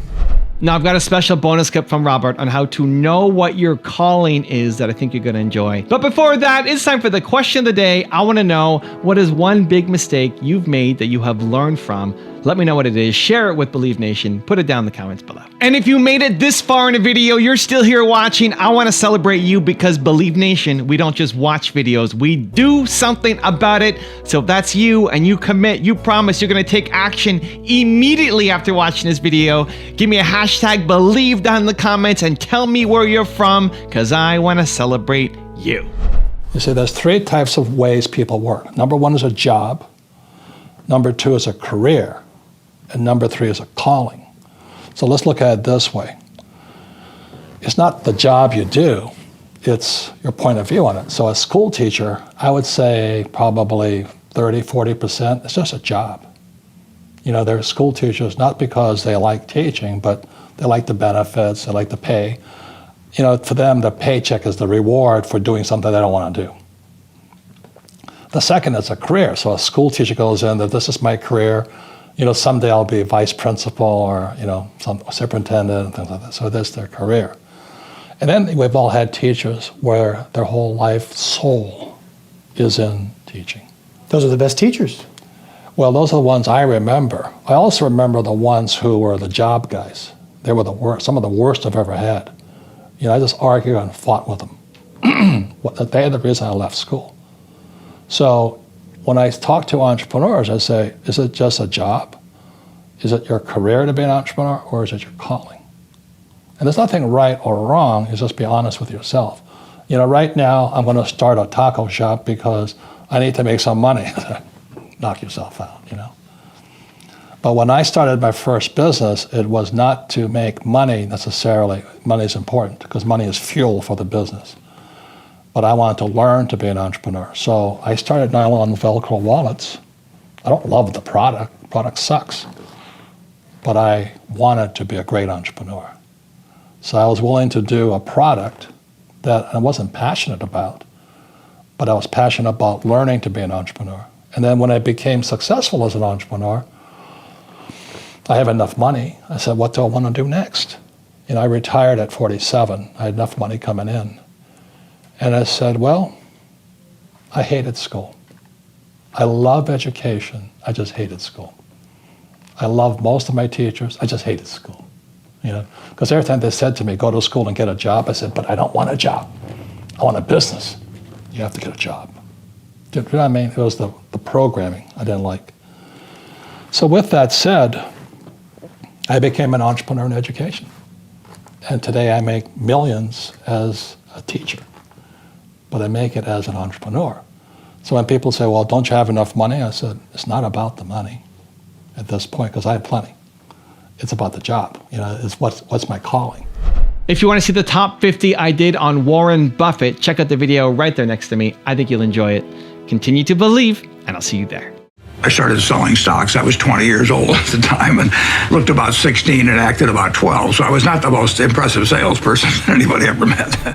[SPEAKER 1] Now, I've got a special bonus clip from Robert on how to know what your calling is that I think you're going to enjoy. But before that, it's time for the question of the day. I want to know, what is one big mistake you've made that you have learned from? Let me know what it is. Share it with Believe Nation. Put it down in the comments below. And if you made it this far in the video, you're still here watching, I want to celebrate you, because Believe Nation, we don't just watch videos, we do something about it. So if that's you and you commit, you promise you're going to take action immediately after watching this video, give me a hashtag Believe down in the comments and tell me where you're from, because I want to celebrate you.
[SPEAKER 6] You see, there's 3 types of ways people work. Number 1 is a job. Number 2 is a career. And number 3 is a calling. So let's look at it this way. It's not the job you do, it's your point of view on it. So a school teacher, I would say probably 30, 40%, it's just a job. You know, they're school teachers not because they like teaching, but they like the benefits, they like the pay. You know, for them, the paycheck is the reward for doing something they don't want to do. The second is a career. So a school teacher goes in that this is my career. You know, someday I'll be vice principal or, you know, some superintendent and things like that. So that's their career. And then we've all had teachers where their whole life soul is in teaching.
[SPEAKER 10] Those are the best teachers.
[SPEAKER 6] Well, those are the ones I remember. I also remember the ones who were the job guys. They were the worst, some of the worst I've ever had. You know, I just argued and fought with them. They're the reason I left school. So when I talk to entrepreneurs, I say, is it just a job? Is it your career to be an entrepreneur, or is it your calling? And there's nothing right or wrong, you just be honest with yourself. You know, right now I'm going to start a taco shop because I need to make some money. Knock yourself out, you know. But when I started my first business, it was not to make money necessarily. Money is important because money is fuel for the business. But I wanted to learn to be an entrepreneur. So I started nylon Velcro wallets. I don't love the product. The product sucks. But I wanted to be a great entrepreneur. So I was willing to do a product that I wasn't passionate about, but I was passionate about learning to be an entrepreneur. And then when I became successful as an entrepreneur, I have enough money. I said, what do I want to do next? You know, I retired at 47. I had enough money coming in. And I said, well, I hated school. I love education. I just hated school. I loved most of my teachers. I just hated school. You know, because every time they said to me, go to school and get a job, I said, but I don't want a job. I want a business. You have to get a job. Do you know what I mean? It was the programming I didn't like. So with that said, I became an entrepreneur in education. And today I make millions as a teacher. But I make it as an entrepreneur. So when people say, well, don't you have enough money? I said, it's not about the money at this point, because I have plenty. It's about the job. You know, it's what's my calling.
[SPEAKER 1] If you want to see the top 50 I did on Warren Buffett, check out the video right there next to me. I think you'll enjoy it. Continue to believe, and I'll see you there.
[SPEAKER 18] I started selling stocks. I was 20 years old at the time and looked about 16 and acted about 12. So I was not the most impressive salesperson anybody ever met.